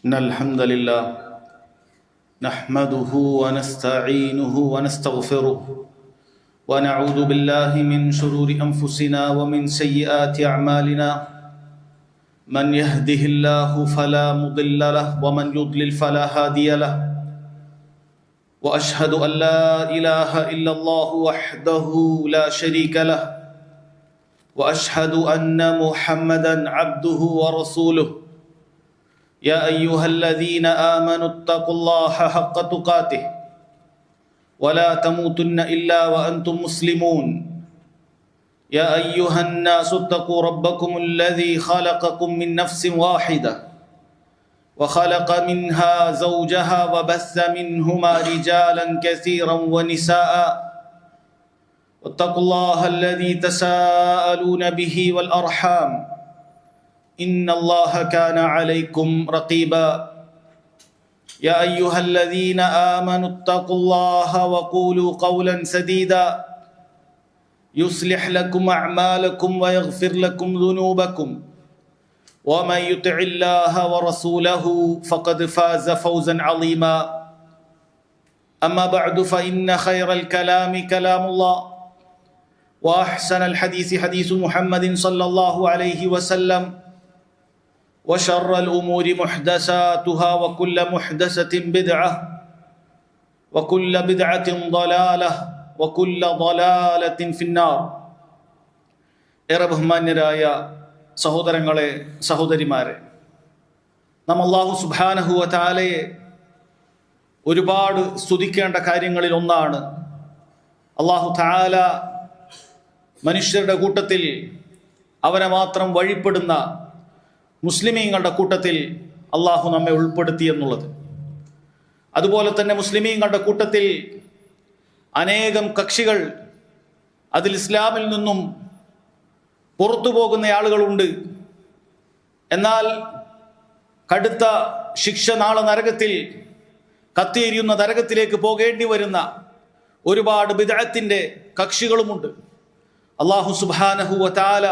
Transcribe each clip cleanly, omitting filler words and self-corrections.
إن الحمد لله نحمده ونستعينه ونستغفره ونعوذ بالله من شرور أنفسنا ومن سيئات أعمالنا من يهده الله فلا مضل له ومن يضلل فلا هادي له وأشهد أن لا إله إلا الله وحده لا شريك له وأشهد أن محمدا عبده ورسوله يا أيها الذين آمنوا اتقوا الله حق تقاته ولا تموتن إلا وأنتم مسلمون يا أيها الناس اتقوا ربكم الذي خلقكم من نفس واحدة وخلق منها زوجها وبث منهما رجالا كثيرا ونساء واتقوا الله الذي تساءلون به والأرحام إن الله كان عليكم رقيبا يا أيها الذين آمنوا اتقوا الله وقولوا قولا سديدا يصلح لكم أعمالكم ويغفر لكم ذنوبكم ومن يطع الله ورسوله فقد فاز فوزا عظيما أما بعد فإن خير الكلام كلام الله وأحسن الحديث حديث محمد صلى الله عليه وسلم وشر الأمور محدثاتها وكل محدثة بدعة وكل بدعة ضلالة وكل ضلالة في النار. ഏറെ ബഹുമാന്യരായ സഹോദരങ്ങളെ സഹോദരിമാരെ, നാം അല്ലാഹു സുബ്ഹാനഹു വ തആലയെ ഒരുപാട് സ്തുതിക്കേണ്ട കാര്യങ്ങളിൽ ഒന്നാണ്. അല്ലാഹു തആല മനുഷ്യരുടെ കൂട്ടത്തിൽ അവനെ മാത്രം വഴിപ്പെടുന്ന മുസ്ലിമീങ്ങളുടെ കൂട്ടത്തിൽ അള്ളാഹു നമ്മെ ഉൾപ്പെടുത്തി എന്നുള്ളത്. അതുപോലെ തന്നെ മുസ്ലിമീങ്ങളുടെ കൂട്ടത്തിൽ അനേകം കക്ഷികൾ, അതിൽ ഇസ്ലാമിൽ നിന്നും പുറത്തു പോകുന്ന ആളുകളുണ്ട്. എന്നാൽ കടുത്ത ശിക്ഷ നാളെ നരകത്തിൽ, കത്തിയെരിയുന്ന നരകത്തിലേക്ക് പോകേണ്ടി വരുന്ന ഒരുപാട് ബിദ്അത്തിന്റെ കക്ഷികളുമുണ്ട്. അല്ലാഹു സുബ്ഹാനഹു വ തആല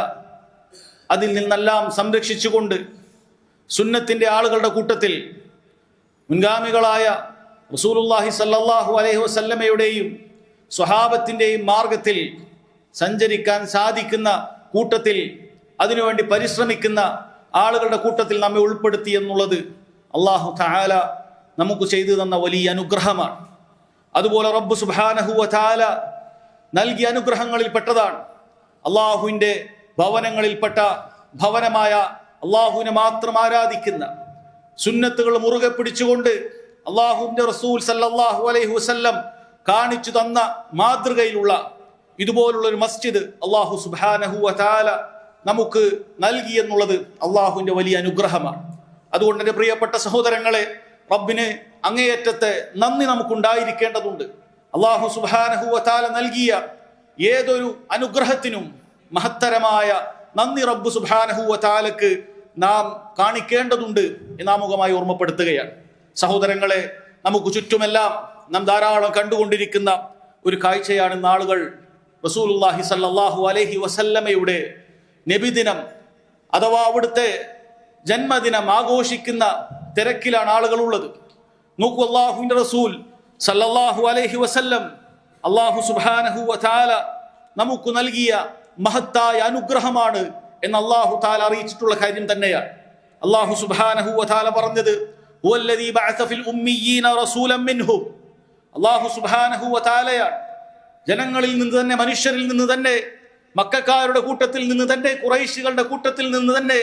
അതിൽ നിന്നെല്ലാം സംരക്ഷിച്ചുകൊണ്ട് സുന്നത്തിന്റെ ആളുകളുടെ കൂട്ടത്തിൽ മുൻഗാമികളായ റസൂലുള്ളാഹി സ്വല്ലല്ലാഹു അലൈഹി വസല്ലമയുടെയും സ്വഹാബത്തിന്റെയും മാർഗത്തിൽ സഞ്ചരിക്കാൻ സാധിക്കുന്ന കൂട്ടത്തിൽ, അതിനുവേണ്ടി പരിശ്രമിക്കുന്ന ആളുകളുടെ കൂട്ടത്തിൽ നമ്മെ ഉൾപ്പെടുത്തി എന്നുള്ളത് അല്ലാഹു തആല നമുക്ക് ചെയ്തു തന്ന വലിയ അനുഗ്രഹമാണ്. അതുപോലെ റബ്ബ് സുബ്ഹാനഹു വ തആല നൽകിയ അനുഗ്രഹങ്ങളിൽ പെട്ടതാണ് അള്ളാഹുവിന്റെ ഭവനങ്ങളിൽപ്പെട്ട ഭവനമായ അള്ളാഹുവിനെ മാത്രം ആരാധിക്കുന്ന, സുന്നത്തുകൾ മുറുകെ പിടിച്ചുകൊണ്ട് അള്ളാഹുവിന്റെ റസൂൽ സല്ലല്ലാഹു അലൈഹി വസല്ലം കാണിച്ചു തന്ന മാതൃകയിലുള്ള ഇതുപോലുള്ള ഒരു മസ്ജിദ് അള്ളാഹു സുബ്ഹാനഹു വ തആല നമുക്ക് നൽകി എന്നുള്ളത് അള്ളാഹുവിന്റെ വലിയ അനുഗ്രഹമാണ്. അതുകൊണ്ട് എൻ്റെ പ്രിയപ്പെട്ട സഹോദരങ്ങളെ, റബ്ബിന് അങ്ങേയറ്റത്തെ നന്ദി നമുക്കുണ്ടായിരിക്കേണ്ടതുണ്ട്. അള്ളാഹു സുബ്ഹാനഹു വ തആല നൽകിയ ഏതൊരു അനുഗ്രഹത്തിനും മഹത്തരമായ നന്ദി റബ്ബ് സുബ്ഹാനഹു വ തആലക്ക് നാം കാണിക്കേണ്ടതുണ്ട് എന്നാമുഖമായി ഓർമ്മപ്പെടുത്തുകയാണ്. സഹോദരങ്ങളെ, നമുക്ക് ചുറ്റുമെല്ലാം നാം ധാരാളം കണ്ടുകൊണ്ടിരിക്കുന്ന ഒരു കാഴ്ചയാണ് നാളുകൾ റസൂലുള്ളാഹി സ്വല്ലല്ലാഹു അലൈഹി വസല്ലമയുടെ നബിദിനം അഥവാ അവിടുത്തെ ജന്മദിനം ആഘോഷിക്കുന്ന തിരക്കിലാണ് ആളുകൾ ഉള്ളത്. നോക്കൂ, അല്ലാഹുവിന്റെ റസൂൽ സല്ലല്ലാഹു അലൈഹി വസല്ലം അല്ലാഹു സുബ്ഹാനഹു വ തആല നമുക്ക് നൽകിയ മഹത്തായ അനുഗ്രഹമാണ് എന്ന് അല്ലാഹു തആല അറിയിച്ചിട്ടുള്ള കാര്യം തന്നെയാണ്. അല്ലാഹു സുബ്ഹാനഹു വ തആല പറഞ്ഞത് ഹുവല്ലദീ ബഅസ ഫിൽ ഉമ്മീയീന റസൂലൻ മിൻഹും. അല്ലാഹു സുബ്ഹാനഹു വ തആലയാണ് ജനങ്ങളിൽ നിന്ന് തന്നെ, മനുഷ്യരിൽ നിന്ന് തന്നെ, മക്കക്കാരുടെ കൂട്ടത്തിൽ നിന്ന് തന്നെ, ഖുറൈശികളുടെ കൂട്ടത്തിൽ നിന്ന് തന്നെ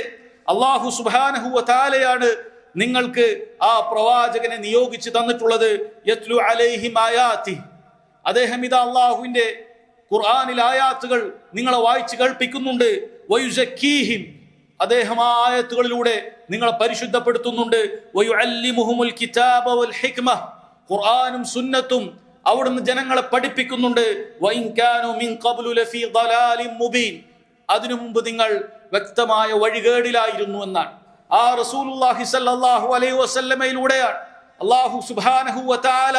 അല്ലാഹു സുബ്ഹാനഹു വ തആലയാണ് നിങ്ങൾക്ക് ആ പ്രവാചകനെ നിയോഗിച്ച് തന്നിട്ടുള്ളത്. യത്ലു അലൈഹിം ആയാതി, അദ്ദേഹം ഇതാ അല്ലാഹുവിന്റെ ഖുർആനിൽ ആയാത്തുകൾ നിങ്ങളെ വായിച്ച് കേൾപ്പിക്കുന്നുണ്ട്. വയുസക്കീഹിം, അദ്ദേഹം ആ ആയത്തുകളിലൂടെ നിങ്ങളെ പരിശുദ്ധപ്പെടുത്തുന്നുണ്ട്. വയുഅല്ലിമുഹുമുൽ കിതാബ വൽ ഹിക്മ, ഖുർആനും സുന്നത്തും അവിടുന്ന് ജനങ്ങളെ പഠിപ്പിക്കുന്നുണ്ട്. വഇൻ കാനൂ മിൻ ഖബ്ലു ലഫീ ളലാലിൻ മുബീൻ, അതിനു മുമ്പ് നിങ്ങൾ വ്യക്തമായ വഴികേടിലായിരുന്നു എന്നാണ്. ആ റസൂലുള്ളാഹി സ്വല്ലല്ലാഹു അലൈഹി വസല്ലമയിലൂടെയാണ് അല്ലാഹു സുബ്ഹാനഹു വ തആല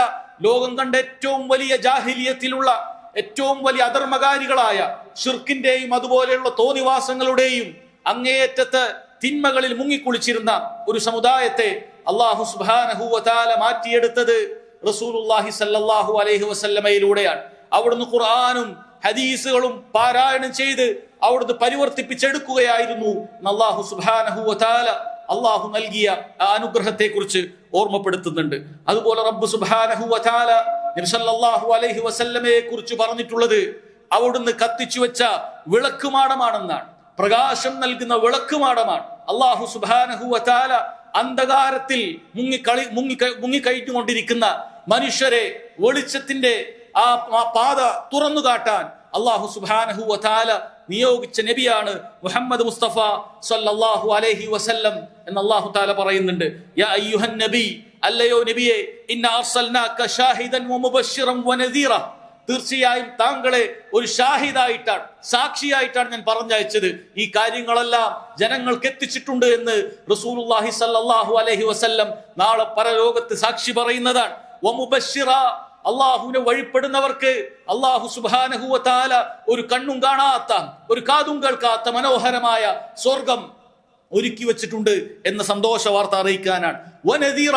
ലോകം കണ്ട ഏറ്റവും വലിയ ജാഹിലിയത്തിലുള്ള, ഏറ്റവും വലിയ അധർമ്മകാരികളായ ഷിർക്കിന്റെയും അതുപോലെയുള്ള തോന്നിവാസങ്ങളുടെയും അങ്ങേയറ്റത്ത് തിന്മകളിൽ മുങ്ങിക്കുളിച്ചിരുന്ന ഒരു സമുദായത്തെ അല്ലാഹു സുബ്ഹാനഹു വ തആല മാറ്റിയെടുത്തത് റസൂലുള്ളാഹി സ്വല്ലല്ലാഹു അലൈഹി വസല്ലമയിലൂടെയാണ്. അവിടുന്ന് ഖുർആനും ഹദീസുകളും പാരായണം ചെയ്ത് അവിടുന്ന് പരിവർത്തിപ്പിച്ചെടുക്കുകയായിരുന്നു. അല്ലാഹു സുബ്ഹാനഹു വ തആല അള്ളാഹു നൽകിയ ആ അനുഗ്രഹത്തെ കുറിച്ച് ഓർമ്മപ്പെടുത്തുന്നുണ്ട്. അതുപോലെ റബ്ബ് സുബ്ഹാനഹു വ തആല നബി സല്ലല്ലാഹു അലൈഹി വസല്ലമയെ കുറിച്ച് പറഞ്ഞിട്ടുള്ളത് അവിടുന്ന് കത്തിച്ചു വെച്ച വിളക്കുമാടമാണെന്നാണ്. പ്രകാശം നൽകുന്ന വിളക്കുമാടമാണ്. അള്ളാഹു സുബ്ഹാനഹു വ തആല അന്ധകാരത്തിൽ മുങ്ങിക്കഴിഞ്ഞുകൊണ്ടിരിക്കുന്ന മനുഷ്യരെ വെളിച്ചത്തിന്റെ ആ പാത തുറന്നു കാട്ടാൻ അള്ളാഹു സുബ്ഹാനഹു വ തആല നിയോഗിച്ച നബിയാണ് മുഹമ്മദ് മുസ്തഫ സല്ലല്ലാഹു അലൈഹി വസല്ലം എന്ന് അല്ലാഹു തആല പറയുന്നുണ്ട്. യാ അയ്യുഹൻ നബി, അല്ലയോ നബിയെ, ഇന്നാ അർസൽനാക ഷാഹിദൻ വമുബശ്ശിറൻ വനദീറ, തീർച്ചയായും താങ്കളെ ഒരു ഷാഹിദായിട്ടാണ്, സാക്ഷിയായിട്ടാണ് ഞാൻ പറഞ്ഞയച്ചത്. ഈ കാര്യങ്ങളെല്ലാം ജനങ്ങൾക്ക് എത്തിച്ചിട്ടുണ്ട് എന്ന് റസൂലുള്ളാഹി സല്ലല്ലാഹു അലൈഹി വസല്ലം നാളെ പരലോകത്ത് സാക്ഷി പറയുന്നതാണ്. വമുബശ്ശിറ, അള്ളാഹുവിനെ വഴിപ്പെടുന്നവർക്ക് അള്ളാഹു സുബ്ഹാനഹു വ തആല ഒരു കണ്ണും കാണാത്ത, ഒരു കാതും കേൾക്കാത്ത മനോഹരമായ സ്വർഗം ഒരുക്കി വെച്ചിട്ടുണ്ട് എന്ന സന്തോഷ വാർത്ത അറിയിക്കാനാണ്. വനദീറ,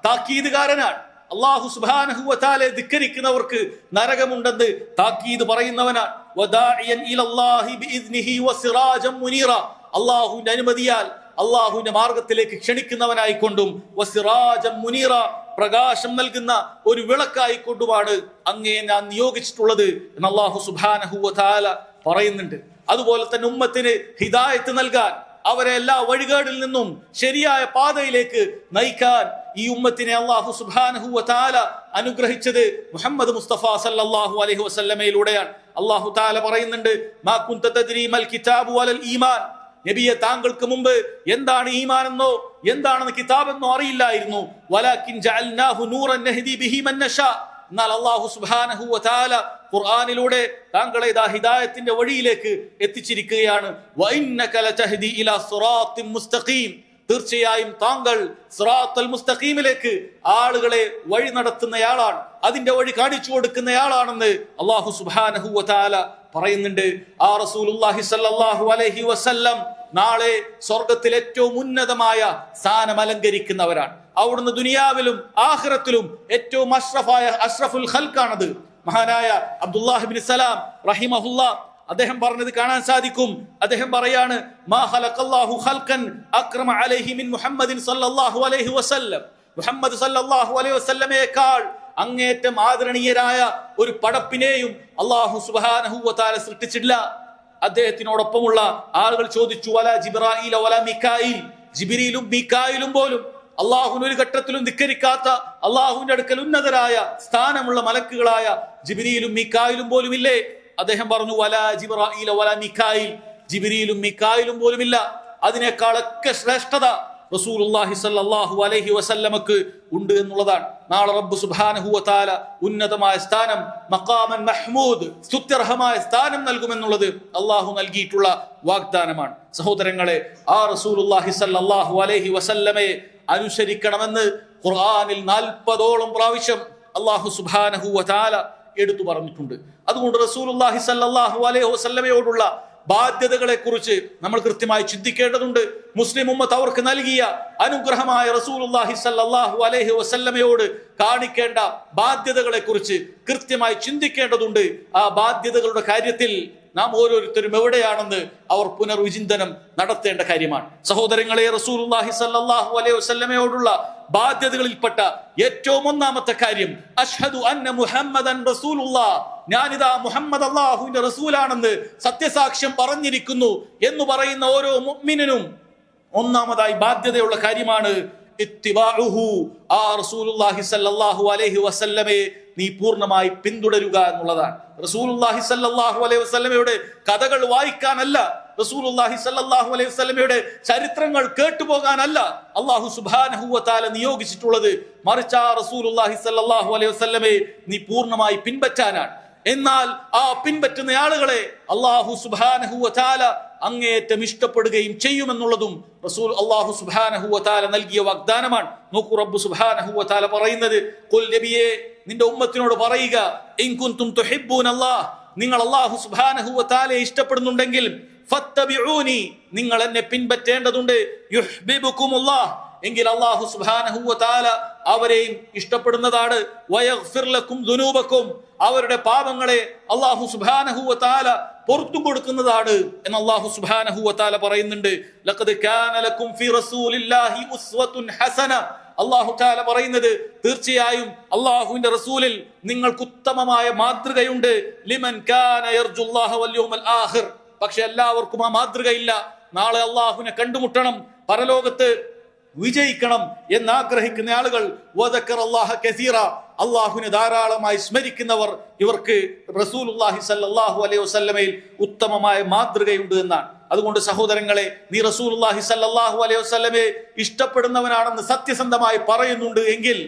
താക്കീതുകാരനാണ്. അള്ളാഹു സുബ്ഹാനഹു വ തആലയെ ധിക്കരിക്കുന്നവർക്ക് നരകമുണ്ടെന്ന് താക്കീത് പറയുന്നവനാണ്. വദാഇയൻ ഇലല്ലാഹി ബിഇദ്നിഹി വസിറാജൻ മുനീറ, അള്ളാഹുവിന്റെ അനുമതിയാൽ അള്ളാഹുവിന്റെ മാർഗത്തിലേക്ക് ക്ഷണിക്കുന്നവനായിക്കൊണ്ടും വസിറാജൻ മുനീറ, പ്രകാശം നൽകുന്ന ഒരു വിളക്കായിക്കൊണ്ടുമാണ് അങ്ങേ ഞാൻ നിയോഗിച്ചിട്ടുള്ളത് എന്ന് അള്ളാഹു സുബ്ഹാനഹു വ തആല പറയുന്നുണ്ട്. അതുപോലെ തന്നെ ഉമ്മത്തിന് ഹിദായത്ത് നൽകാൻ, അവരെ എല്ലാ വഴികേടിൽ നിന്നും ശരിയായ പാതയിലേക്ക് നയിക്കാൻ ഈ ഉമ്മത്തിനെ അള്ളാഹു സുബ്ഹാനഹു വ തആല അനുഗ്രഹിച്ചത് മുഹമ്മദ് മുസ്തഫ സല്ലല്ലാഹു അലൈഹി വസല്ലമയിലൂടെയാണ്. അള്ളാഹു തആല പറയുന്നുണ്ട്, മാ കുൻത തദ്രി മൽ കിതാബു വലൽ ഈമാൻ, നബിയെ, താങ്കൾക്ക് മുമ്പ് എന്താണ് ഈമാൻ എന്നോ എന്താണെന്ന് കിതാബെന്നോ അറിയില്ലായിരുന്നു. വലാകിൻ ജഅൽനാഹു നൂറൻ നഹ്ദി ബിഹി മൻ നശാ, എന്നാൽ അല്ലാഹു സുബ്ഹാനഹു വ തആല ഖുർആനിലൂടെ താങ്കളെ ഹിദായത്തിന്റെ വഴിയിലേക്ക് എത്തിച്ചിരിക്കുകയാണ്. വഇന്നക ലതഹ്ദി ഇലാ സിറാത്തിൻ മുസ്തഖീം, തീർച്ചയായും താങ്കൾ സിറാത്തുൽ മുസ്തഖീമിലേക്ക് ആളുകളെ വഴി നടത്തുന്നയാളാണ്, അതിന്റെ വഴി കാണിച്ചു കൊടുക്കുന്നയാളാണെന്ന് അല്ലാഹു സുബ്ഹാനഹു വ തആല പറയുന്നുണ്ട്. ആ റസൂലുള്ളാഹി സ്വല്ലല്ലാഹു അലൈഹി വസല്ലം നാളെ സ്വർഗത്തിൽ ഏറ്റവും ഉന്നതമായ സ്ഥാനം അലങ്കരിക്കുന്നവരാണ്. അവിടുന്ന് ദുനിയാവിലും ആഖിറത്തിലും ഏറ്റവും അഷ്റഫുൽ ഖൽഖാണത്. മഹാനായ അബ്ദുല്ലാഹ് ഇബ്നു സലാം റഹിമഹുല്ലാഹ് അദ്ദേഹം പറഞ്ഞത് കാണാൻ സാധിക്കും. അദ്ദേഹം പറയാണ്, മാ ഖലഖല്ലാഹു ഖൽഖൻ അക്രമ അലൈഹി മിൻ മുഹമ്മദിൻ സല്ലല്ലാഹു അലൈഹി വസല്ലം, മുഹമ്മദ് സല്ലല്ലാഹു അലൈഹി വസല്ലമയേക്കാൾ അങ്ങേറ്റം ആദരണീയരായ ഒരു പടപ്പിനെയും അല്ലാഹു സുബ്ഹാനഹു വ തആല സൃഷ്ടിച്ചിട്ടില്ല. അദ്ദേഹത്തിനോടൊപ്പമുള്ള ആളുകൾ ചോദിച്ചു, വലാ ജിബ്രായീല വലാ മികായിൽ, ജിബ്രീലും മീകായിലും പോലും അള്ളാഹുവിന് ഒരു ഘട്ടത്തിലും ധിക്കരിക്കാത്ത, അള്ളാഹുവിന്റെ അടുക്കൽ ഉന്നതരായ സ്ഥാനമുള്ള മലക്കുകളായ ജിബ്രീലും മീകായിലും പോലും ഇല്ലേ? അദ്ദേഹം പറഞ്ഞു, വലാ ജിബ്രായീല വലാ മികായിൽ, ജിബ്രീലും മീകായിലും പോലും ഇല്ല. അതിനേക്കാളൊക്കെ ശ്രേഷ്ഠത റസൂലുള്ളാഹി സ്വല്ലല്ലാഹു അലൈഹി വസല്ലമക്ക് ഉണ്ട് എന്നുള്ളതാണ്. നാളെ റബ്ബ് സുബ്ഹാനഹു വ തആല ഉന്നതമായ സ്ഥാനം, മഖാമൻ മഹ്മൂദ്, സ്തുത്യർഹമായ സ്ഥാനം നൽകുമെന്നുള്ളത് അള്ളാഹു നൽകിയിട്ടുള്ള വാഗ്ദാനമാണ്. സഹോദരങ്ങളെ, ആ റസൂലുള്ളാഹി സ്വല്ലല്ലാഹു അലൈഹി വസല്ലമയെ അനുസരിക്കണമെന്ന് ഖുർആനിൽ 40ഓളം പ്രാവശ്യം അള്ളാഹു സുബ്ഹാനഹു വ തആല എടുത്തു പറഞ്ഞിട്ടുണ്ട്. അതുകൊണ്ട് റസൂലുള്ളാഹി സ്വല്ലല്ലാഹു അലൈഹി വസല്ലമയോടുള്ള ബാധ്യതകളെ കുറിച്ച് നമ്മൾ കൃത്യമായി ചിന്തിക്കേണ്ടതുണ്ട്. മുസ്ലിം ഉമ്മത്ത് അവർക്ക് നൽകിയ അനുഗ്രഹമായ റസൂലുള്ളാഹി സ്വല്ലല്ലാഹു അലൈഹി വസല്ലമയോട് കാണിക്കേണ്ട ബാധ്യതകളെ കുറിച്ച് കൃത്യമായി ചിന്തിക്കേണ്ടതുണ്ട്. ആ ബാധ്യതകളുടെ കാര്യത്തിൽ നാം ഓരോരുത്തരും എവിടെയാണെന്ന് അവർ പുനർവിചിന്തനം നടത്തേണ്ട കാര്യമാണ്. സഹോദരങ്ങളെ, റസൂലുള്ളാഹി സ്വല്ലല്ലാഹു അലൈഹി വസല്ലമയോടുള്ള ബാധ്യതകളിൽപ്പെട്ട ഏറ്റവും ഒന്നാമത്തെ കാര്യം, അഷ്ഹദു അന്ന മുഹമ്മദൻ റസൂലുള്ളാഹ്, ഞാനിതാ മുഹമ്മദ് അല്ലാഹുവിന്റെ റസൂലാണെന്ന് സത്യസാക്ഷ്യം പറഞ്ഞിരിക്കുന്നു എന്ന് പറയുന്ന ഓരോ മുഅ്മിനിനും ഒന്നാമതായി ബാധ്യതയുള്ള കാര്യമാണ് ഇത്തിബാഉഹു, ആ റസൂലുള്ളാഹി സ്വല്ലല്ലാഹു അലൈഹി വസല്ലമയെ നീ പൂർണ്ണമായി പിന്തുടരുക എന്നുള്ളതാണ്. റസൂലുള്ളാഹി സ്വല്ലല്ലാഹു അലൈഹി വസല്ലമയുടെ കഥകൾ വായിക്കാനല്ല, റസൂലുള്ളാഹി സ്വല്ലല്ലാഹു അലൈഹി വസല്ലമയുടെ ചരിത്രങ്ങൾ കേട്ടുപോകാനല്ല അല്ലാഹു സുബ്ഹാനഹു വ തആല നിയോഗിച്ചിട്ടുള്ളത്. മറിച്ച് ആ റസൂലുള്ളാഹി സ്വല്ലല്ലാഹു അലൈഹി വസല്ലമയെ നീ പൂർണ്ണമായി പിൻപറ്റാനാണ്. എന്നാൽ ആ പിൻപറ്റുന്ന ആളുകളെ അല്ലാഹു സുബ്ഹാനഹു വ തആല അങ്ങേയറ്റം ഇഷ്ടപ്പെടുകയും ചെയ്യുമെന്നുള്ളതും റസൂൽ അല്ലാഹു സുബ്ഹാനഹു വ തആല നൽകിയ വാഗ്ദാനമാണ്. നോക്കൂ, റബ്ബ് സുബ്ഹാനഹു വ തആല പറയുന്നത്, ഖുൽ നബിയേ, നിന്റെ ഉമ്മത്തിനോട് പറയുക, ഇൻ കുൻതും തുഹിബ്ബൂനല്ലാഹ്, നിങ്ങൾ അല്ലാഹു സുബ്ഹാനഹു വ തആലയെ ഇഷ്ടപ്പെടുന്നുണ്ടെങ്കിൽ ഫത്തബിഊനി, നിങ്ങൾ എന്നെ പിൻപറ്റേണ്ടതുണ്ട്. യുഹ്ബിബുകുമുല്ലാഹ്, എങ്കിൽ അല്ലാഹു സുബ്ഹാനഹു വ തആല അവരെയും ഇഷ്ടപ്പെടുന്നതാണ്. വയഗ്ഫിർ ലക്കും ദുനൂബക്കും, അവരുടെ പാപങ്ങളെ അല്ലാഹു സുബ്ഹാനഹു വ തആല പുറത്തു കൊടുക്കുന്നതാണ് എന്ന് അല്ലാഹു സുബ്ഹാനഹു വ തആല പറയുന്നുണ്ട്. ലഖദ് കാന ലക്കും ഫീ റസൂലില്ലാഹി ഉസ്വത്തുൻ ഹസന, അല്ലാഹു തആല പറയുന്നത് തീർച്ചയായും അല്ലാഹുവിന്റെ റസൂലിൽ നിങ്ങൾക്ക് ഉത്തമമായ മാതൃകയുണ്ട്. ലിമൻ കാന യർജുല്ലാഹ വൽ യൗമൽ ആഖിർ, പക്ഷെ എല്ലാവർക്കും ആ മാതൃകയില്ല. നാളെ അല്ലാഹുവിനെ കണ്ടുമുട്ടണം, പരലോകത്ത് വിജയിക്കണം എന്നാഗ്രഹിക്കുന്ന ആളുകൾ വദക്കറല്ലാഹ കസീറ, അല്ലാഹുവിനെ ധാരാളമായി സ്മരിക്കുന്നവർ, ഇവർക്ക് റസൂലുള്ളാഹി സ്വല്ലല്ലാഹു അലൈഹി വസല്ലമയിൽ ഉത്തമമായ മാതൃകയുണ്ട് എന്നാണ്. അതുകൊണ്ട് സഹോദരങ്ങളെ, നീ റസൂലുള്ളാഹി സ്വല്ലല്ലാഹു അലൈഹി വസല്ലമയെ ഇഷ്ടപ്പെടുന്നവനാണെന്ന് സത്യസന്ധമായി പറയുന്നുണ്ട് എങ്കിൽ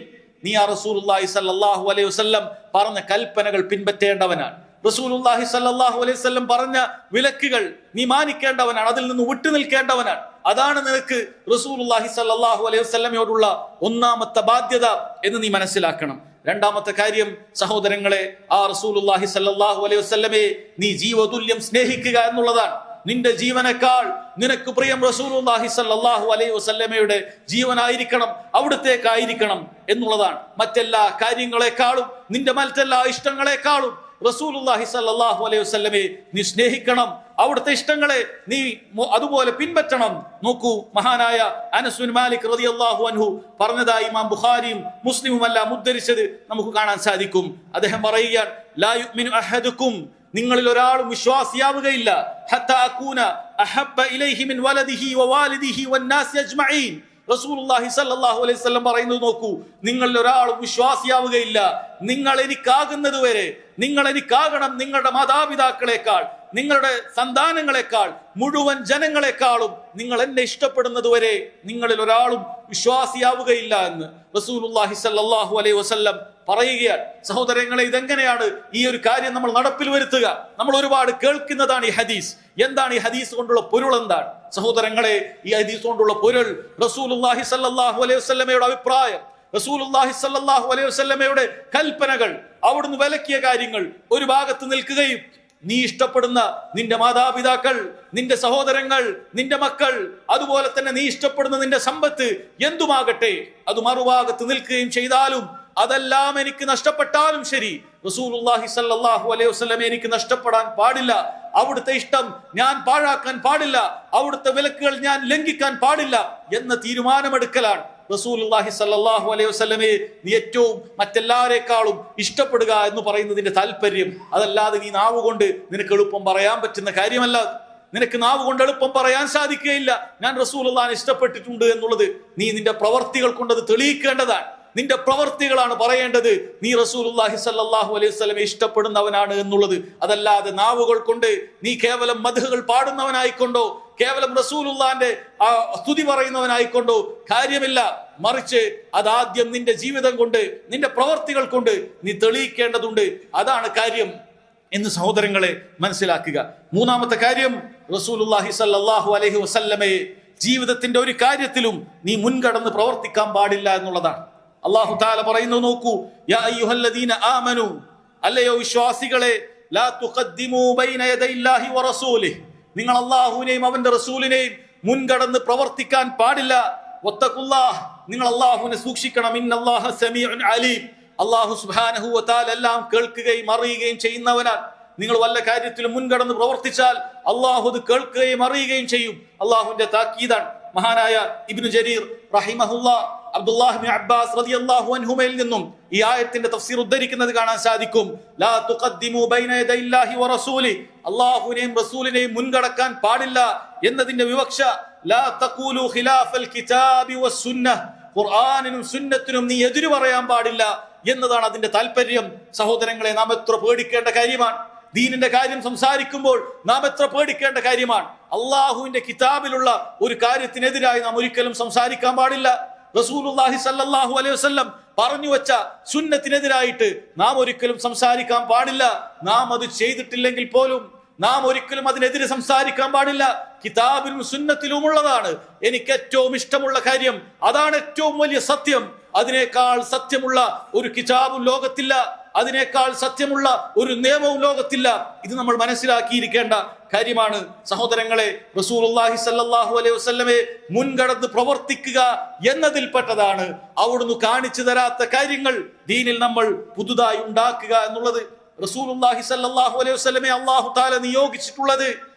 നീ ആ റസൂലുള്ളാഹി സ്വല്ലല്ലാഹു അലൈഹി വസല്ലം പറഞ്ഞ കൽപ്പനകൾ പിൻപറ്റേണ്ടവനാണ്. റസൂലുള്ളാഹി സ്വല്ലല്ലാഹു അലൈഹി വസല്ലം പറഞ്ഞ വിലക്കുകൾ നീ മാനിക്കേണ്ടവനാണ്, അതിൽ നിന്ന് വിട്ടു നിൽക്കേണ്ടവനാണ്. അതാണ് നിനക്ക് റസൂലുള്ളാഹി സ്വല്ലല്ലാഹു അലൈഹി വസല്ലമയോടുള്ള ഒന്നാമത്തെ ബാധ്യത എന്ന് നീ മനസ്സിലാക്കണം. രണ്ടാമത്തെ കാര്യം സഹോദരങ്ങളെ, ആ റസൂലുള്ളാഹി സ്വല്ലല്ലാഹു അലൈഹി വസല്ലമയെ നീ ജീവതുല്യം സ്നേഹിക്കുക എന്നുള്ളതാണ്. നിന്റെ ജീവനേക്കാൾ നിനക്ക് പ്രിയം റസൂലുള്ളാഹി സ്വല്ലല്ലാഹു അലൈഹി വസല്ലമയുടെ ജീവനായിരിക്കണം, അവിടുത്തേക്കായിരിക്കണം എന്നുള്ളതാണ്. മറ്റെല്ലാ കാര്യങ്ങളെക്കാളും, നിന്റെ മറ്റെല്ലാ ഇഷ്ടങ്ങളെക്കാളും റസൂലുള്ളാഹി സ്വല്ലല്ലാഹു അലൈഹി വസല്ലമയെ നീ സ്നേഹിക്കണം, അവിടുത്തെ ഇഷ്ടങ്ങളെ നീ അതുപോലെ പിൻപറ്റണം. നോക്കൂ, മഹാനായ അനസ് ബിൻ മാലിക് റളിയല്ലാഹു അൻഹു പറഞ്ഞതായി ഇമാം ബുഖാരിയും മുസ്ലിമും എല്ലാം ഉദ്ധരിച്ചത് നമുക്ക് കാണാൻ സാധിക്കും. അദ്ദേഹം പറയുകയാണ്, ലാ യുഅ്മിനു അഹദുക്കും, നിങ്ങളിൽ ഒരാളും വിശ്വാസിയാവുകയില്ല, ഹത്താ അകൂന അഹബ്ബ ഇലൈഹി മിൻ വലദിഹി വവാലിദിഹി വന്നാസി അജ്മഈൻ. റസൂലുള്ളാഹി സ്വല്ലല്ലാഹു അലൈഹി വസല്ലം പറയുന്നത് നോക്കൂ, നിങ്ങളിൽ ഒരാളും വിശ്വാസിയാവുകയില്ല, നിങ്ങൾ എനിക്കാകുന്നത് വരെ, നിങ്ങൾ എനിക്കാകണം നിങ്ങളുടെ മാതാപിതാക്കളെക്കാൾ, നിങ്ങളുടെ സന്താനങ്ങളെക്കാൾ, മുഴുവൻ ജനങ്ങളെക്കാളും നിങ്ങൾ എന്നെ ഇഷ്ടപ്പെടുന്നത് വരെ നിങ്ങളിൽ ഒരാളും വിശ്വാസിയാവുകയില്ല എന്ന് റസൂലുള്ളാഹി സ്വല്ലല്ലാഹു അലൈഹി വസല്ലം പറയുകയാണ്. സഹോദരങ്ങളെ, ഇതെങ്ങനെയാണ് ഈ ഒരു കാര്യം നമ്മൾ നടപ്പിൽ വരുത്തുക? നമ്മൾ ഒരുപാട് കേൾക്കുന്നതാണ് ഈ ഹദീസ്. എന്താണ് ഈ ഹദീസ് കൊണ്ടുള്ള പൊരുൾ? എന്താണ് സഹോദരങ്ങളെ ഈ ഹദീസ് കൊണ്ടുള്ള പൊരുൾ? റസൂലുള്ളാഹി സ്വല്ലല്ലാഹു അലൈഹി വസല്ലമയുടെ അഭിപ്രായം, റസൂലുള്ളാഹി സ്വല്ലല്ലാഹു അലൈഹി വസല്ലമയുടെ കൽപ്പനകൾ, അവിടുന്ന് വിലക്കിയ കാര്യങ്ങൾ ഒരു ഭാഗത്ത് നിൽക്കുകയും നീ ഇഷ്ടപ്പെടുന്ന നിന്റെ മാതാപിതാക്കൾ, നിന്റെ സഹോദരങ്ങൾ, നിന്റെ മക്കൾ, അതുപോലെ തന്നെ നീ ഇഷ്ടപ്പെടുന്ന നിന്റെ സമ്പത്ത് എന്തുമാകട്ടെ അത് മറുഭാഗത്ത് നിൽക്കുകയും ചെയ്താലും, അതെല്ലാം എനിക്ക് നഷ്ടപ്പെട്ടാലും ശരി, റസൂലുള്ളാഹി സ്വല്ലല്ലാഹു അലൈഹി വസല്ലമയെ എനിക്ക് നഷ്ടപ്പെടാൻ പാടില്ല, അവിടുത്തെ ഇഷ്ടം ഞാൻ പാഴാക്കാൻ പാടില്ല, അവിടുത്തെ വിലക്കുകൾ ഞാൻ ലംഘിക്കാൻ പാടില്ല എന്ന തീരുമാനമെടുക്കലാണ് റസൂലുള്ളാഹി സ്വല്ലല്ലാഹു അലൈഹി വസല്ലമയെ നീ ഏറ്റവും മറ്റെല്ലാവരെക്കാളും ഇഷ്ടപ്പെടുക എന്ന് പറയുന്നതിന്റെ താല്പര്യം. അതല്ലാതെ നീ നാവ് കൊണ്ട് നിനക്ക് എളുപ്പം പറയാൻ പറ്റുന്ന കാര്യമല്ല. നിനക്ക് നാവ് കൊണ്ട് എളുപ്പം പറയാൻ സാധിക്കുകയില്ല ഞാൻ റസൂലുള്ളാഹിനെ ഇഷ്ടപ്പെട്ടിട്ടുണ്ട് എന്നുള്ളത്. നീ നിന്റെ പ്രവർത്തികൾ കൊണ്ട് അത് തെളിയിക്കേണ്ടതാണ്. നിന്റെ പ്രവർത്തികളാണ് പറയേണ്ടത് നീ റസൂലുള്ളാഹി സ്വല്ലല്ലാഹു അലൈഹി വസല്ലമയെ ഇഷ്ടപ്പെടുന്നവനാണ് എന്നുള്ളത്. അതല്ലാതെ നാവുകൾ കൊണ്ട് നീ കേവലം മദ്ഹുകൾ പാടുന്നവനായിക്കൊണ്ടോ, കേവലം റസൂലുള്ളാഹിന്റെ സ്തുതി പറയുന്നവനായിക്കൊണ്ടോ കാര്യമില്ല. മറിച്ച് അതാദ്യം നിന്റെ ജീവിതം കൊണ്ട്, നിന്റെ പ്രവർത്തികൾ കൊണ്ട് നീ തെളിയിക്കേണ്ടതുണ്ട്. അതാണ് കാര്യം എന്ന് സഹോദരങ്ങളെ മനസ്സിലാക്കുക. മൂന്നാമത്തെ കാര്യം, റസൂലുള്ളാഹി സ്വല്ലല്ലാഹു അലൈഹി വസല്ലമയെ ജീവിതത്തിന്റെ ഒരു കാര്യത്തിലും നീ മുൻകടന്ന് പ്രവർത്തിക്കാൻ പാടില്ല എന്നുള്ളതാണ്. അല്ലാഹു തആല പറയുന്നു, നോക്കൂ, യാ അയ്യുഹല്ലദീന ആമനു, അല്ലയോ വിശ്വാസികളെ, ലാ തുഖദ്ദിമൂ ബൈന യദൈല്ലാഹി വറസൂലിഹി, നിങ്ങൾ അല്ലാഹുവിനെയും അവന്റെ റസൂലിനെയും മുൻകടന്ന് പ്രവർത്തിക്കാൻ പാടില്ല. വത്തഖുല്ലാഹ്, നിങ്ങൾ അല്ലാഹുവിനെ സൂക്ഷിക്കണം. ഇന്നല്ലാഹ സമീഉൻ അലീം, അല്ലാഹു സുബ്ഹാനഹു വ തആല എല്ലാം കേൾക്കുകയും അറിയുകയും ചെയ്യുന്നവനാണ്. നിങ്ങൾ വല്ല കാര്യത്തിലും മുൻകടന്ന് പ്രവർത്തിച്ചാൽ അല്ലാഹു അത് കേൾക്കുകയും അറിയുകയും ചെയ്യും. അല്ലാഹുവിന്റെ താക്കീതാണ്. മഹാനായ ഇബ്നു ജരീർ റഹിമഹുല്ലാഹ് അബ്ദുല്ലാഹ് ഇബ്നു അബ്ബാസ് റളിയല്ലാഹു അൻഹുമയിൽ നിന്നും ഈ ആയത്തിന്റെ തഫ്സീർ ഉദ്ധരിക്കുന്നത് കാണാൻ സാധിക്കും. ലാ തുഖദ്ദിമു ബൈന യദൈല്ലാഹി വറസൂലി, അല്ലാഹുവിനെയും റസൂലിനെയും മുൻകടക്കാൻ പാടില്ല എന്നതിന്റെ വിവക്ഷ ലാ തഖൂലു ഖിലാഫൽ കിതാബി വസ്സുന്നഹ്, ഖുർആനിനും സുന്നത്തിനും നീ എതിര് പറയാൻ പാടില്ല എന്നതാണ് അതിന്റെ താല്പര്യം. സഹോദരങ്ങളെ, നാം എത്ര പേടിക്കേണ്ട കാര്യമാണ്. ദീനിന്റെ കാര്യം സംസാരിക്കുമ്പോൾ നാം എത്ര പേടിക്കേണ്ട കാര്യമാണ്. അള്ളാഹുവിന്റെ കിതാബിലുള്ള ഒരു കാര്യത്തിനെതിരായി നാം ഒരിക്കലും സംസാരിക്കാൻ പാടില്ല. റസൂലുള്ളാഹി സ്വല്ലല്ലാഹു അലൈഹി വസല്ലം പറഞ്ഞു വെച്ച സുന്നത്തിനെതിരായിട്ട് നാം ഒരിക്കലും സംസാരിക്കാൻ പാടില്ല. നാം അത് ചെയ്തിട്ടില്ലെങ്കിൽ പോലും നാം ഒരിക്കലും അതിനെതിരെ സംസാരിക്കാൻ പാടില്ല. കിതാബിലും സുന്നത്തിലും ഉള്ളതാണ് എനിക്ക് ഏറ്റവും ഇഷ്ടമുള്ള കാര്യം, അതാണ് ഏറ്റവും വലിയ സത്യം. അതിനേക്കാൾ സത്യമുള്ള ഒരു കിതാബും ലോകത്തില്ല. അതിനേക്കാൾ സത്യമുള്ള ഒരു നിയമവും ലോകത്തില്ല. ഇത് നമ്മൾ മനസ്സിലാക്കിയിരിക്കേണ്ട കാര്യമാണ്. സഹോദരങ്ങളെ, റസൂലുള്ളാഹി സ്വല്ലല്ലാഹു അലൈഹി വസല്ലമയെ മുൻകടന്ന് പ്രവർത്തിക്കുക എന്നതിൽപ്പെട്ടതാണ് അവിടുന്ന് കാണിച്ചു തരാത്ത കാര്യങ്ങൾ ദീനിൽ നമ്മൾ പുതുതായി ഉണ്ടാക്കുക എന്നുള്ളത്. റസൂലുള്ളാഹി സ്വല്ലല്ലാഹു അലൈഹി വസല്ലമയെ അല്ലാഹു തആല നിയോഗിച്ചിട്ടുള്ളത്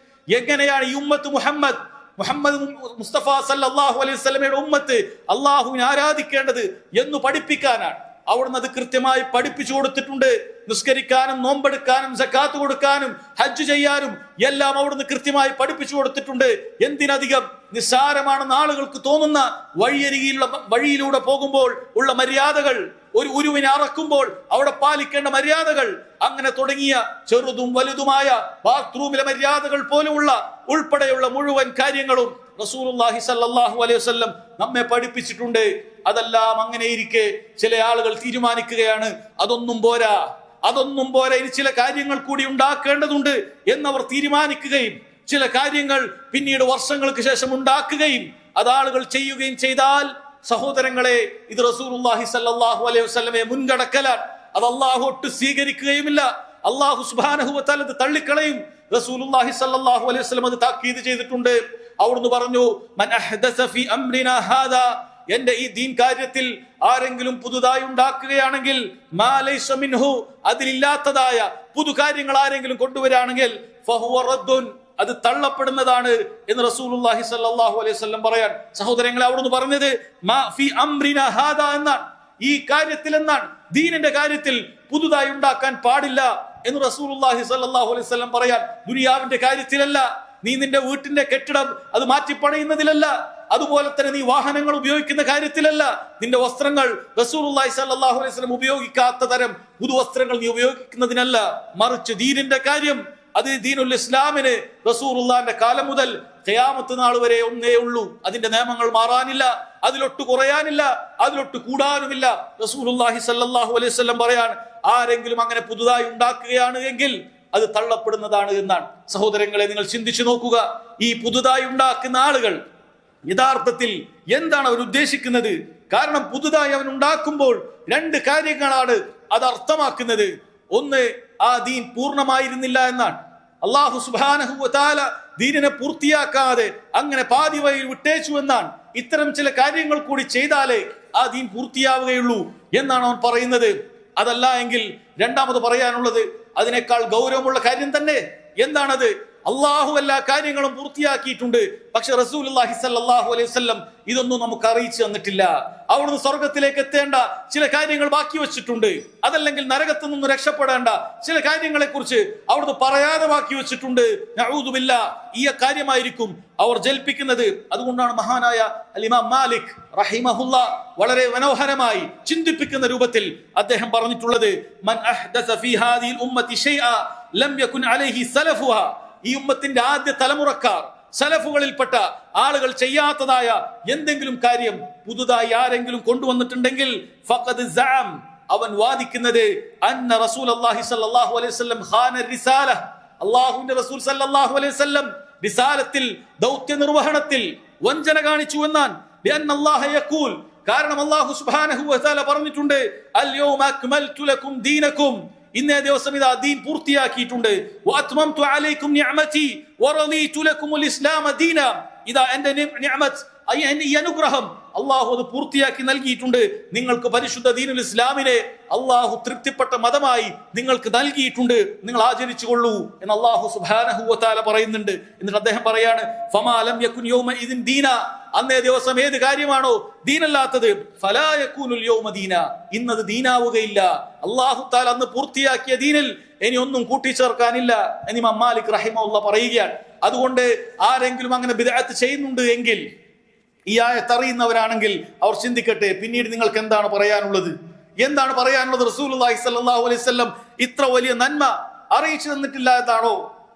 എങ്ങനെയാണ്? ഈ ഉമ്മത്ത് മുഹമ്മദ് മുസ്തഫ സല്ലല്ലാഹു അലൈഹി വസല്ലമയുടെ ഉമ്മത്ത് അല്ലാഹുവിനെ ആരാധിക്കേണ്ടത് എന്ന് പഠിപ്പിക്കാനാണ്. അവിടുന്ന് അത് കൃത്യമായി പഠിപ്പിച്ചു കൊടുത്തിട്ടുണ്ട്. നിസ്കരിക്കാനും നോമ്പെടുക്കാനും സക്കാത്ത് കൊടുക്കാനും ഹജ്ജ് ചെയ്യാനും എല്ലാം അവിടുന്ന് കൃത്യമായി പഠിപ്പിച്ചു കൊടുത്തിട്ടുണ്ട്. എന്തിനധികം നിസ്സാരമാണെന്ന് ആളുകൾക്ക് തോന്നുന്ന വഴിയിലൂടെ പോകുമ്പോൾ ഉള്ള മര്യാദകൾ, ഒരു ഉരുവിനെ അറക്കുമ്പോൾ അവിടെ പാലിക്കേണ്ട മര്യാദകൾ, അങ്ങനെ തുടങ്ങിയ ചെറുതും വലുതുമായ ബാത്റൂമിലെ മര്യാദകൾ പോലുമുള്ള ഉൾപ്പെടെയുള്ള മുഴുവൻ കാര്യങ്ങളും റസൂലുള്ളാഹി സ്വല്ലല്ലാഹു അലൈഹി വസല്ലം നമ്മെ പഠിപ്പിച്ചിട്ടുണ്ട്. അതെല്ലാം അങ്ങനെ ഇരിക്കെ ചില ആളുകൾ തീരുമാനിക്കുകയാണ് അതൊന്നും പോരാ, ഇനി ചില കാര്യങ്ങൾ കൂടി ഉണ്ടാക്കേണ്ടതുണ്ട് എന്നവർ തീരുമാനിക്കുകയും ചില കാര്യങ്ങൾ പിന്നീട് വർഷങ്ങൾക്ക് ശേഷം ഉണ്ടാക്കുകയും അത് ആളുകൾ ചെയ്യുകയും ചെയ്താൽ, സഹോദരങ്ങളെ, ഇത് റസൂലുള്ളാഹി സ്വല്ലല്ലാഹു അലൈഹി വസല്ലമയെ മുൻകടക്കലാണ്. അത് അല്ലാഹു ഒട്ട് സ്വീകരിക്കുകയുമില്ല. അല്ലാഹു സുബ്ഹാനഹു വ തആല അത് തള്ളിക്കളയും. റസൂലുള്ളാഹി സ്വല്ലല്ലാഹു അലൈഹി വസല്ലം അത് താക്കീത് ചെയ്തിട്ടുണ്ട്. അവിടുന്ന് പറഞ്ഞു, മൻ അഹ്ദസ ഫീ അംരിനാ ഹാദാ, എന്റെ ഈ ദീൻ കാര്യത്തിൽ ആരെങ്കിലും പുതുതായി ഉണ്ടാക്കുകയാണെങ്കിൽ, മാ ലൈസ മിൻഹു, അതിലില്ലാത്തതായ പുതു കാര്യങ്ങൾ ആരെങ്കിലും കൊണ്ടുവരികയാണെങ്കിൽ, ഫഹുവ റദ്ദുൻ, അത് തള്ളപ്പെടുന്നതാണ് എന്ന് റസൂലുള്ളാഹി സ്വല്ലല്ലാഹു അലൈഹി വസല്ലം പറയാൻ. സഹോദരങ്ങളെ, അവിടുന്ന് പറഞ്ഞത് മാ ഫീ അംരിനാ ഹാദാ എന്നാണ്, ഈ കാര്യത്തിൽ എന്നാണ്. ദീനിന്റെ കാര്യത്തിൽ പുതുതായി ഉണ്ടാക്കാൻ പാടില്ല എന്ന് റസൂലുള്ളാഹി സ്വല്ലല്ലാഹു അലൈഹി വസല്ലം പറയാൻ. ദുനിയാവിന്റെ കാര്യത്തിലല്ല, നീ നിന്റെ വീട്ടിന്റെ കെട്ടിടം അത് മാറ്റിപ്പണയുന്നതിലല്ല, അതുപോലെ തന്നെ നീ വാഹനങ്ങൾ ഉപയോഗിക്കുന്ന കാര്യത്തിലല്ല, നിന്റെ വസ്ത്രങ്ങൾ റസൂലുള്ളാഹി സ്വല്ലല്ലാഹു അലൈഹി വസല്ലം ഉപയോഗിക്കാത്ത തരം പുതുവസ്ത്രങ്ങൾ നീ ഉപയോഗിക്കുന്നതിനല്ല, മറിച്ച് ദീനിന്റെ കാര്യം, അത് ദീനുൽ ഇസ്ലാമിന് റസൂലുള്ളാഹിന്റെ കാലം മുതൽ ഖിയാമത്ത് നാൾ വരെ ഒന്നേ ഉള്ളൂ. അതിന്റെ നിയമങ്ങൾ മാറാനില്ല, അതിലൊട്ട് കുറയാനില്ല, അതിലൊട്ട് കൂടാനുമില്ല. റസൂലുള്ളാഹി സ്വല്ലല്ലാഹു അലൈഹി വസല്ലം പറയാൻ, ആരെങ്കിലും അങ്ങനെ പുതുതായി ഉണ്ടാക്കുകയാണ് എങ്കിൽ അത് തള്ളപ്പെടുന്നതാണ് എന്നാണ്. സഹോദരങ്ങളെ, നിങ്ങൾ ചിന്തിച്ചു നോക്കുക, ഈ പുതുതായി ഉണ്ടാക്കുന്ന ആളുകൾ യഥാർത്ഥത്തിൽ എന്താണ് അവർ ഉദ്ദേശിക്കുന്നത്? കാരണം പുതുതായി അവൻ ഉണ്ടാക്കുമ്പോൾ രണ്ട് കാര്യങ്ങളാണ് അത് അർത്ഥമാക്കുന്നത്. ഒന്ന്, ആ ദീൻ പൂർണ്ണമായിരുന്നില്ല എന്നാണ്. അല്ലാഹു സുബ്ഹാനഹു വ തആല ദീനിനെ പൂർത്തിയാക്കാതെ അങ്ങനെ പാതി വഴിയിൽ വിട്ടേച്ചു എന്നാണ്. ഇത്തരം ചില കാര്യങ്ങൾ കൂടി ചെയ്താലേ ആ ദീൻ പൂർത്തിയാവുകയുള്ളൂ എന്നാണ് അവൻ പറയുന്നത്. അതല്ല എങ്കിൽ രണ്ടാമത് പറയാനുള്ളത് അതിനേക്കാൾ ഗൗരവമുള്ള കാര്യം തന്നെ. എന്താണത്? അള്ളാഹു എല്ലാ കാര്യങ്ങളും പൂർത്തിയാക്കിയിട്ടുണ്ട്, പക്ഷെ റസൂലുള്ളാഹി സ്വല്ലല്ലാഹു അലൈഹി വസല്ലം ഇതൊന്നും നമുക്ക് അറിയിച്ചു തന്നിട്ടില്ല. അവിടുന്ന് സ്വർഗത്തിലേക്ക് എത്തേണ്ട ചില കാര്യങ്ങൾ ബാക്കി വെച്ചിട്ടുണ്ട്, അതല്ലെങ്കിൽ നരകത്തിൽ നിന്ന് രക്ഷപ്പെടേണ്ട ചില കാര്യങ്ങളെ കുറിച്ച് അവിടുന്ന് പറയാതെ ബാക്കി വെച്ചിട്ടുണ്ട്. നഊദു ബില്ലാഹ്, ഈ കാര്യമായിരിക്കും അവർ ജൽപ്പിക്കുന്നത്. അതുകൊണ്ടാണ് മഹാനായ ഇമാം മാലിക് റഹിമഹുല്ലാഹ് വളരെ മനോഹരമായി ചിന്തിപ്പിക്കുന്ന രൂപത്തിൽ അദ്ദേഹം പറഞ്ഞിട്ടുള്ളത്, മൻ അഹ്ദസ ഫീ ഹാദിഹിൽ ഉമ്മത്തി ശൈഅ ലം യകുൻ അലൈഹി സലഫുഹാ, ഈ ഉമ്മത്തിന്റെ ആദ്യ തലമുറക്കാർ, സലഫുകളിൽപ്പെട്ട ആളുകൾ ചെയ്യാത്തതായ എന്തെങ്കിലും കാര്യം പുതുതായി ആരെങ്കിലും കൊണ്ടുവന്നിട്ടുണ്ടെങ്കിൽ, ഫഖദ് സഅം, അവൻ വാദിക്കുന്നത്, അന്ന റസൂലുള്ളാഹി സ്വല്ലല്ലാഹു അലൈഹി വസല്ലം ഖാന റിസാല, അല്ലാഹുവിന്റെ റസൂൽ സ്വല്ലല്ലാഹു അലൈഹി വസല്ലം റിസാലത്തിൽ, ദൗത്യ നിർവഹണത്തിൽ വഞ്ചന കാണിച്ചു എന്നാണ്. ലിഅന്ന അല്ലാഹ യഖൂൽ, കാരണം അല്ലാഹു സുബ്ഹാനഹു വ തആല പറഞ്ഞിട്ടുണ്ട്, അൽ യൗമ അക്മൽതു ലക്കും ദീനക്കും, ഇന്നേ ദിവസം ഇതാ ദീൻ പൂർത്തിയാക്കിയിട്ടുണ്ട്. വഅത്മംതു അലൈക്കും നിഅമതി വറദീതു ലക്കുമുൽ ഇസ്ലാമ ദീന, ഇതാ എന്റെ നിഅമത്ത്, ഈ അനുഗ്രഹം അള്ളാഹു അത് പൂർത്തിയാക്കി നൽകിയിട്ടുണ്ട്. നിങ്ങൾക്ക് പരിശുദ്ധ ദീനുൽ ഇസ്ലാമിനെ അള്ളാഹു തൃപ്തിപ്പെട്ട മതമായി നിങ്ങൾക്ക് നൽകിയിട്ടുണ്ട്, നിങ്ങൾ ആചരിച്ചുകൊള്ളൂ എന്ന് അള്ളാഹു സുബ്ഹാനഹു വ തആല പറയുന്നുണ്ട്. എന്നിട്ട് അദ്ദേഹം പറയാണ്, ഫമാ ലം യകുൻ യൗമഇദിൻ ദീന, അന്നേ ദിവസം ഏത് കാര്യമാണോ ദീനല്ലാത്തത്, ഫലാ യകൂനുൽ യൗമ ദീന, ഇന്നത് ദീനാവുകയില്ല. അള്ളാഹു തആല അന്ന് പൂർത്തിയാക്കിയ ദീനിൽ ഇനി ഒന്നും കൂട്ടിച്ചേർക്കാനില്ല എന്ന് ഇമാം മാലിക് റഹിമഹുല്ലാഹ് പറയുകയാണ്. അതുകൊണ്ട് ആരെങ്കിലും അങ്ങനെ ബിദ്അത്ത് ചെയ്യുന്നുണ്ട് എങ്കിൽ, ഈ ആയത്ത് അറിയുന്നവരാണെങ്കിൽ അവർ ചിന്തിക്കട്ടെ, പിന്നീട് നിങ്ങൾക്ക് എന്താണ് പറയാനുള്ളത്? എന്താണ് പറയാനുള്ളത്? റസൂലുള്ളാഹി സ്വല്ലല്ലാഹു അലൈഹി വസല്ലം ഇത്ര വലിയ നന്മ അറിയിച്ചു തന്നിട്ടില്ല എന്നാണോ?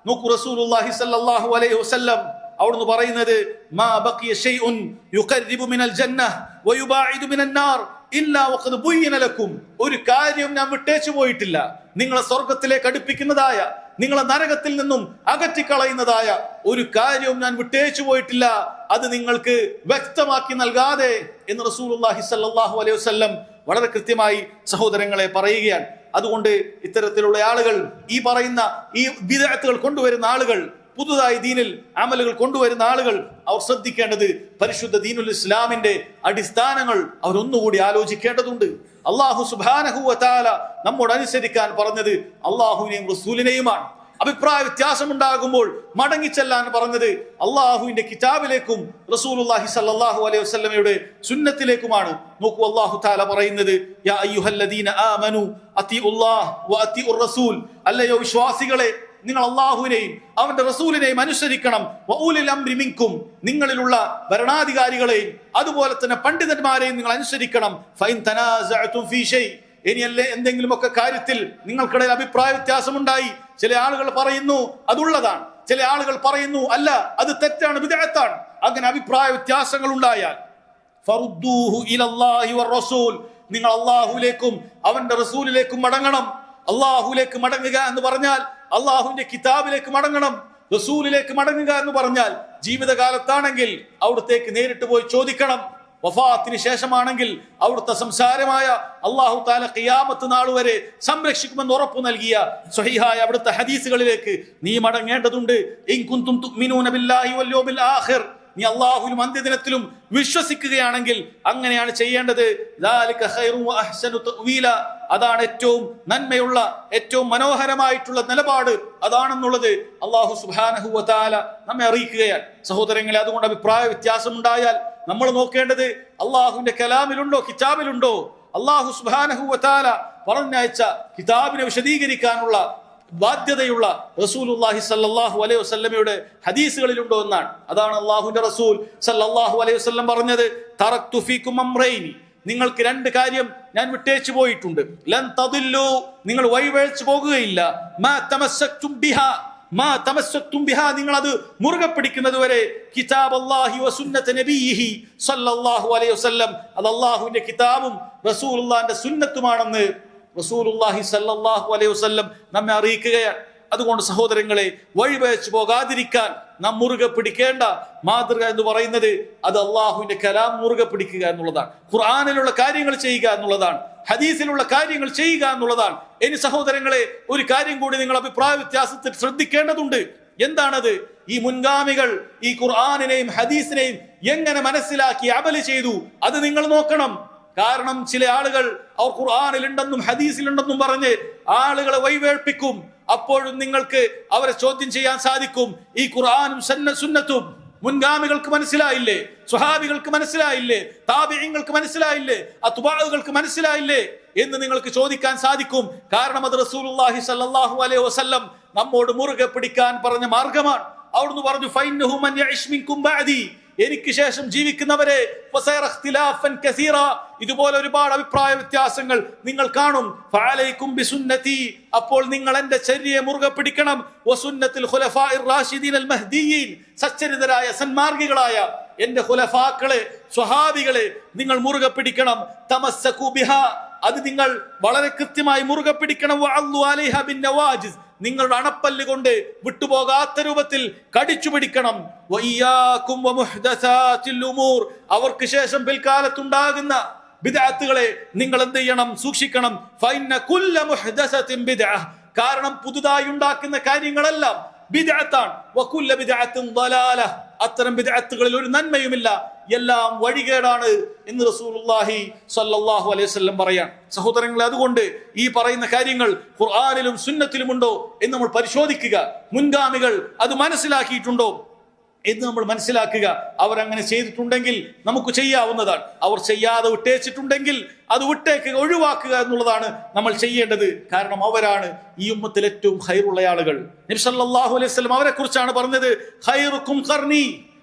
നോക്കൂ, റസൂലുള്ളാഹി സ്വല്ലല്ലാഹു അലൈഹി വസല്ലം അവിടുന്ന് പറയുന്നത്, മാ ബഖിയ ശൈഉൻ യുഖർരിബു മിനൽ ജന്നഹ് വയുബാഇദു മിനൻ നാർ ഇല്ലാ വഖദ് ബുയ്യിന ലക്കും, ഒരു കാര്യം ഞാൻ വിട്ടേച്ചു പോയിട്ടില്ല, നിങ്ങളെ സ്വർഗത്തിലേക്ക് അടുപ്പിക്കുന്നതായ, നിങ്ങളെ നരകത്തിൽ നിന്നും അകറ്റിക്കളയുന്നതായ ഒരു കാര്യവും ഞാൻ വിട്ടേച്ചു പോയിട്ടില്ല, അത് നിങ്ങൾക്ക് വ്യക്തമാക്കി നൽകാതെ എന്ന് റസൂലുള്ളാഹി സ്വല്ലല്ലാഹു അലൈഹി വസല്ലം വളരെ കൃത്യമായി സഹോദരങ്ങളെ പറയുകയാണ്. അതുകൊണ്ട് ഇത്തരത്തിലുള്ള ആളുകൾ, ഈ പറയുന്ന ഈ ബിദ്അത്തുകൾ കൊണ്ടുവരുന്ന ആളുകൾ, പുതുതായി ദീനിൽ അമലുകൾ കൊണ്ടുവരുന്ന ആളുകൾ, അവർ ശ്രദ്ധിക്കേണ്ടത് പരിശുദ്ധ ദീനുൽ ഇസ്ലാമിന്റെ അടിസ്ഥാനങ്ങൾ അവർ ഒന്നുകൂടി ആലോചിക്കേണ്ടതുണ്ട്. അല്ലാഹു സുബ്ഹാനഹു വ തആല നമ്മോട് അനുസരിക്കാൻ പറഞ്ഞത് അല്ലാഹുവിനെയും റസൂലിനെയുമാണ്. അഭിപ്രായ വ്യത്യാസമുണ്ടാകുമ്പോൾ മടങ്ങിച്ചെല്ലാൻ പറഞ്ഞത് അള്ളാഹുവിന്റെ കിതാബിലേക്കും റസൂലുള്ളാഹി സ്വല്ലല്ലാഹു അലൈഹി വസല്ലമയുടെ സുന്നത്തിലേക്കുമാണ്. നോക്കൂ, അല്ലാഹു തആല പറയുന്നത് യാ അയ്യുഹല്ലദീന ആമനു അത്തിഉല്ലാഹ വ അത്തിഉർ റസൂൽ, അല്ലയോ വിശ്വാസികളെ, നിങ്ങൾ അള്ളാഹുവിനെയും അവന്റെ റസൂലിനെയും അനുസരിക്കണം. വഉലിൽ അംരി മിൻകും, നിങ്ങളിലുള്ള ഭരണാധികാരികളെയും അതുപോലെ തന്നെ പണ്ഡിതന്മാരെയും നിങ്ങൾ അനുസരിക്കണം. ഫൈൻ തനാസഅതും ഫീ ഷൈ, ഇനിയല്ലേ എന്തെങ്കിലുമൊക്കെ കാര്യത്തിൽ നിങ്ങൾക്കിടയിൽ അഭിപ്രായ വ്യത്യാസമുണ്ടായി, ചില ആളുകൾ പറയുന്നു അതുള്ളതാണ്, ചില ആളുകൾ പറയുന്നു അല്ല അത് തെറ്റാണ്, ബിദ്അത്താണ്, അങ്ങനെ അഭിപ്രായ വ്യത്യാസങ്ങൾ ഉണ്ടായാൽ ഫറുദ്ദൂഹു ഇലല്ലാഹി വറസൂൽ, നിങ്ങൾ അള്ളാഹുവിലേക്കും അവന്റെ റസൂലിലേക്കും മടങ്ങണം. അള്ളാഹുലേക്ക് മടങ്ങുക എന്ന് പറഞ്ഞാൽ അള്ളാഹുവിന്റെ കിതാബിലേക്ക് മടങ്ങണം. റസൂലിലേക്ക് മടങ്ങുക എന്ന് പറഞ്ഞാൽ ജീവിതകാലത്താണെങ്കിൽ അവിടത്തേക്ക് നേരിട്ട് പോയി ചോദിക്കണം. വഫാത്തിന് ശേഷമാണെങ്കിൽ അവിടുത്തെ സംസാരമായ അല്ലാഹു തആല ഖിയാമത്ത് നാൾ വരെ സംരക്ഷിക്കുമെന്ന് ഉറപ്പു നൽകിയ സ്വഹീഹായ അവിടുത്തെ ഹദീസുകളിലേക്ക് നീ മടങ്ങേണ്ടതുണ്ട്. ഇൻ കുൻതും തുഅ്മിനൂന ബില്ലാഹി വൽ യൗമിൽ ആഖിർ, നീ അല്ലാഹുവിലും അന്ത്യദിനത്തിലും വിശ്വസിക്കുകയാണെങ്കിൽ അങ്ങനെയാണ് ചെയ്യേണ്ടത്. ദാലിക ഖൈറു വ അഹ്സനു തഅ്വീല, അതാണ് ഏറ്റവും നന്മയുള്ള ഏറ്റവും മനോഹരമായിട്ടുള്ള നിലപാട്, അതാണെന്നുള്ളത് അല്ലാഹു സുബ്ഹാനഹു വ തആല നമ്മെ അറിയിക്കുകയാണ്. സഹോദരങ്ങളെ, അതുകൊണ്ട് അഭിപ്രായ വ്യത്യാസം ഉണ്ടായാൽ നമ്മൾ നോക്കേണ്ടത് അള്ളാഹുവിന്റെ കലാമിലുണ്ടോ, കിതാബിലുണ്ടോ, അള്ളാഹു സുബ്ഹാനഹു വ തആല പറഞ്ഞയച്ച കിതാബിനെ വിശദീകരിക്കാനുള്ള ബാധ്യതയുള്ള റസൂലുള്ളാഹി സ്വല്ലല്ലാഹു അലൈഹി വസല്ലമയുടെ ഹദീസുകളിലുണ്ടോ എന്നാണ്. അതാണ് അള്ളാഹുവിന്റെ റസൂൽ സ്വല്ലല്ലാഹു അലൈഹി വസല്ലം പറഞ്ഞത്, തറക്തു ഫീകും അംറൈനി, നിങ്ങൾക്ക് രണ്ട് കാര്യം ഞാൻ വിട്ടേച്ചു പോയിട്ടുണ്ട്. ലൻ തദില്ലു, നിങ്ങൾ വഴിവഴിച്ചു പോകുകയില്ല. മാ തമസ്സക്തും ബിഹാ, നിങ്ങൾ അത് മുറുകെ പിടിക്കുന്നത് വരെ. കിതാബ് അല്ലാഹി വ സുന്നത്ത് നബിയിഹി സ്വല്ലല്ലാഹു അലൈഹി വസല്ലം, അത് അല്ലാഹുവിന്റെ കിതാബും റസൂലുള്ളാഹിന്റെ സുന്നത്തുമാണെന്ന് റസൂലുള്ളാഹി സ്വല്ലല്ലാഹു അലൈഹി വസല്ലം നമ്മെ അറിയിക്കുകയാണ്. അതുകൊണ്ട് സഹോദരങ്ങളെ, വഴിവഴിച്ചു പോകാതിരിക്കാൻ നാം മുറുകെ പിടിക്കേണ്ട മാതൃക എന്ന് പറയുന്നത് അത് അള്ളാഹുവിന്റെ കലാം മുറുകെ പിടിക്കുക എന്നുള്ളതാണ്. ഖുർആനിലുള്ള കാര്യങ്ങൾ ചെയ്യുക എന്നുള്ളതാണ്, ഹദീസിലുള്ള കാര്യങ്ങൾ ചെയ്യുക എന്നുള്ളതാണ്. ഇനി സഹോദരങ്ങളെ, ഒരു കാര്യം കൂടി നിങ്ങൾ അഭിപ്രായ വ്യത്യാസത്തിൽ ശ്രദ്ധിക്കേണ്ടതുണ്ട്. എന്താണത്? ഈ മുൻഗാമികൾ ഈ ഖുർആനിനെയും ഹദീസിനെയും എങ്ങനെ മനസ്സിലാക്കി അമല് ചെയ്തു, അത് നിങ്ങൾ നോക്കണം. കാരണം ചില ആളുകൾ അവർ ഖുർആനിലുണ്ടെന്നും ഹദീസിലുണ്ടെന്നും പറഞ്ഞ് ആളുകളെ വഴിവേൽപ്പിക്കും. അപ്പോഴും നിങ്ങൾക്ക് അവരെ ചോദ്യം ചെയ്യാൻ സാധിക്കും. ഈ ഖുർആനും സുന്നത്തും മുൻഗാമികൾക്ക് മനസ്സിലായില്ലേ? സ്വഹാബികൾക്ക് മനസ്സിലായില്ലേ? താബിഈങ്ങൾക്ക് മനസ്സിലായില്ലേ? അത്ബാഉകൾക്ക് മനസ്സിലായില്ലേ എന്ന് നിങ്ങൾക്ക് ചോദിക്കാൻ സാധിക്കും. കാരണം അത് റസൂലുള്ളാഹി സ്വല്ലല്ലാഹു അലൈഹി വസല്ലം നമ്മോട് മുറുകെ പിടിക്കാൻ പറഞ്ഞ മാർഗമാണ്. അവിടുന്ന് പറഞ്ഞു, ഫൈന്നഹു മൻ യഇശ് മിൻകും ബഅദി, എനിക്ക് ശേഷം ജീവിക്കുന്നവരെ ഇതുപോലെ ഒരുപാട് അഭിപ്രായ വ്യത്യാസങ്ങൾ നിങ്ങൾ കാണും. ഫഅലൈക്കും ബിസുന്നതി, അപ്പോൾ നിങ്ങൾ എന്റെ ചര്യയെ മുറുകെ പിടിക്കണം. വസുന്നത്തുൽ ഖുലഫാഇർ റാഷിദീൻ അൽ മഹ്ദിയീൻ, സച്ചരിതരായ സന്മാർഗികളായ എന്റെ ഖുലഫാക്കളെ, സ്വഹാബികളെ നിങ്ങൾ മുറുകെ പിടിക്കണം. തമസ്സകു ബിഹാ, അത് നിങ്ങൾ വളരെ കൃത്യമായി മുറുകെ പിടിക്കണം. വഅല്ലു അലൈഹ ബിന്നവാജിസ്, നിങ്ങളുടെ അണപ്പല്ല് കൊണ്ട് വിട്ടുപോകാത്ത രൂപത്തിൽ കടിച്ചു പിടിക്കണം. വഇയ്യാകും വമുഹ്ദസാതിൽ ഉമൂർ, അവർക്ക് ശേഷം പിൽക്കാലത്തുണ്ടാകുന്ന ബിദ്അത്തുകളെ നിങ്ങൾ എന്ത് ചെയ്യണം? സൂക്ഷിക്കണം. ഫഇന്ന കുല്ല മുഹ്ദസത്തിൻ ബിദ്അഹ്, കാരണം പുതുതായി ഉണ്ടാക്കുന്ന കാര്യങ്ങളെല്ലാം ബിദ്അത്താണ്. വകുല്ല ബിദ്അത്തിൻ ളലാല, അത്തരം ബിദ്അത്തുകളിൽ ഒരു നന്മയുമില്ല, എല്ലാം വഴികേടാണ് എന്ന് റസൂലുള്ളാഹി സ്വല്ലല്ലാഹു അലൈഹി വസല്ലം പറയാൻ. സഹോദരങ്ങളെ, അതുകൊണ്ട് ഈ പറയുന്ന കാര്യങ്ങൾ ഖുർആനിലും സുന്നത്തിലുമുണ്ടോ എന്ന് നമ്മൾ പരിശോധിക്കുക. മുൻഗാമികൾ അത് മനസ്സിലാക്കിയിട്ടുണ്ടോ എന്ന് നമ്മൾ മനസ്സിലാക്കുക. അവരങ്ങനെ ചെയ്തിട്ടുണ്ടെങ്കിൽ നമുക്ക് ചെയ്യാവുന്നതാണ്. അവർ ചെയ്യാതെ വിട്ടേച്ചിട്ടുണ്ടെങ്കിൽ അത് വിട്ടേക്കുക, ഒഴിവാക്കുക എന്നുള്ളതാണ് നമ്മൾ ചെയ്യേണ്ടത്. കാരണം അവരാണ് ഈ ഉമ്മത്തിൽ ഏറ്റവും ഖൈറുള്ള ആളുകൾ. നബി സല്ലല്ലാഹു അലൈഹി വസല്ലം അവരെ കുറിച്ചാണ് പറഞ്ഞത്, ഖൈറുക്കും ഖർനി,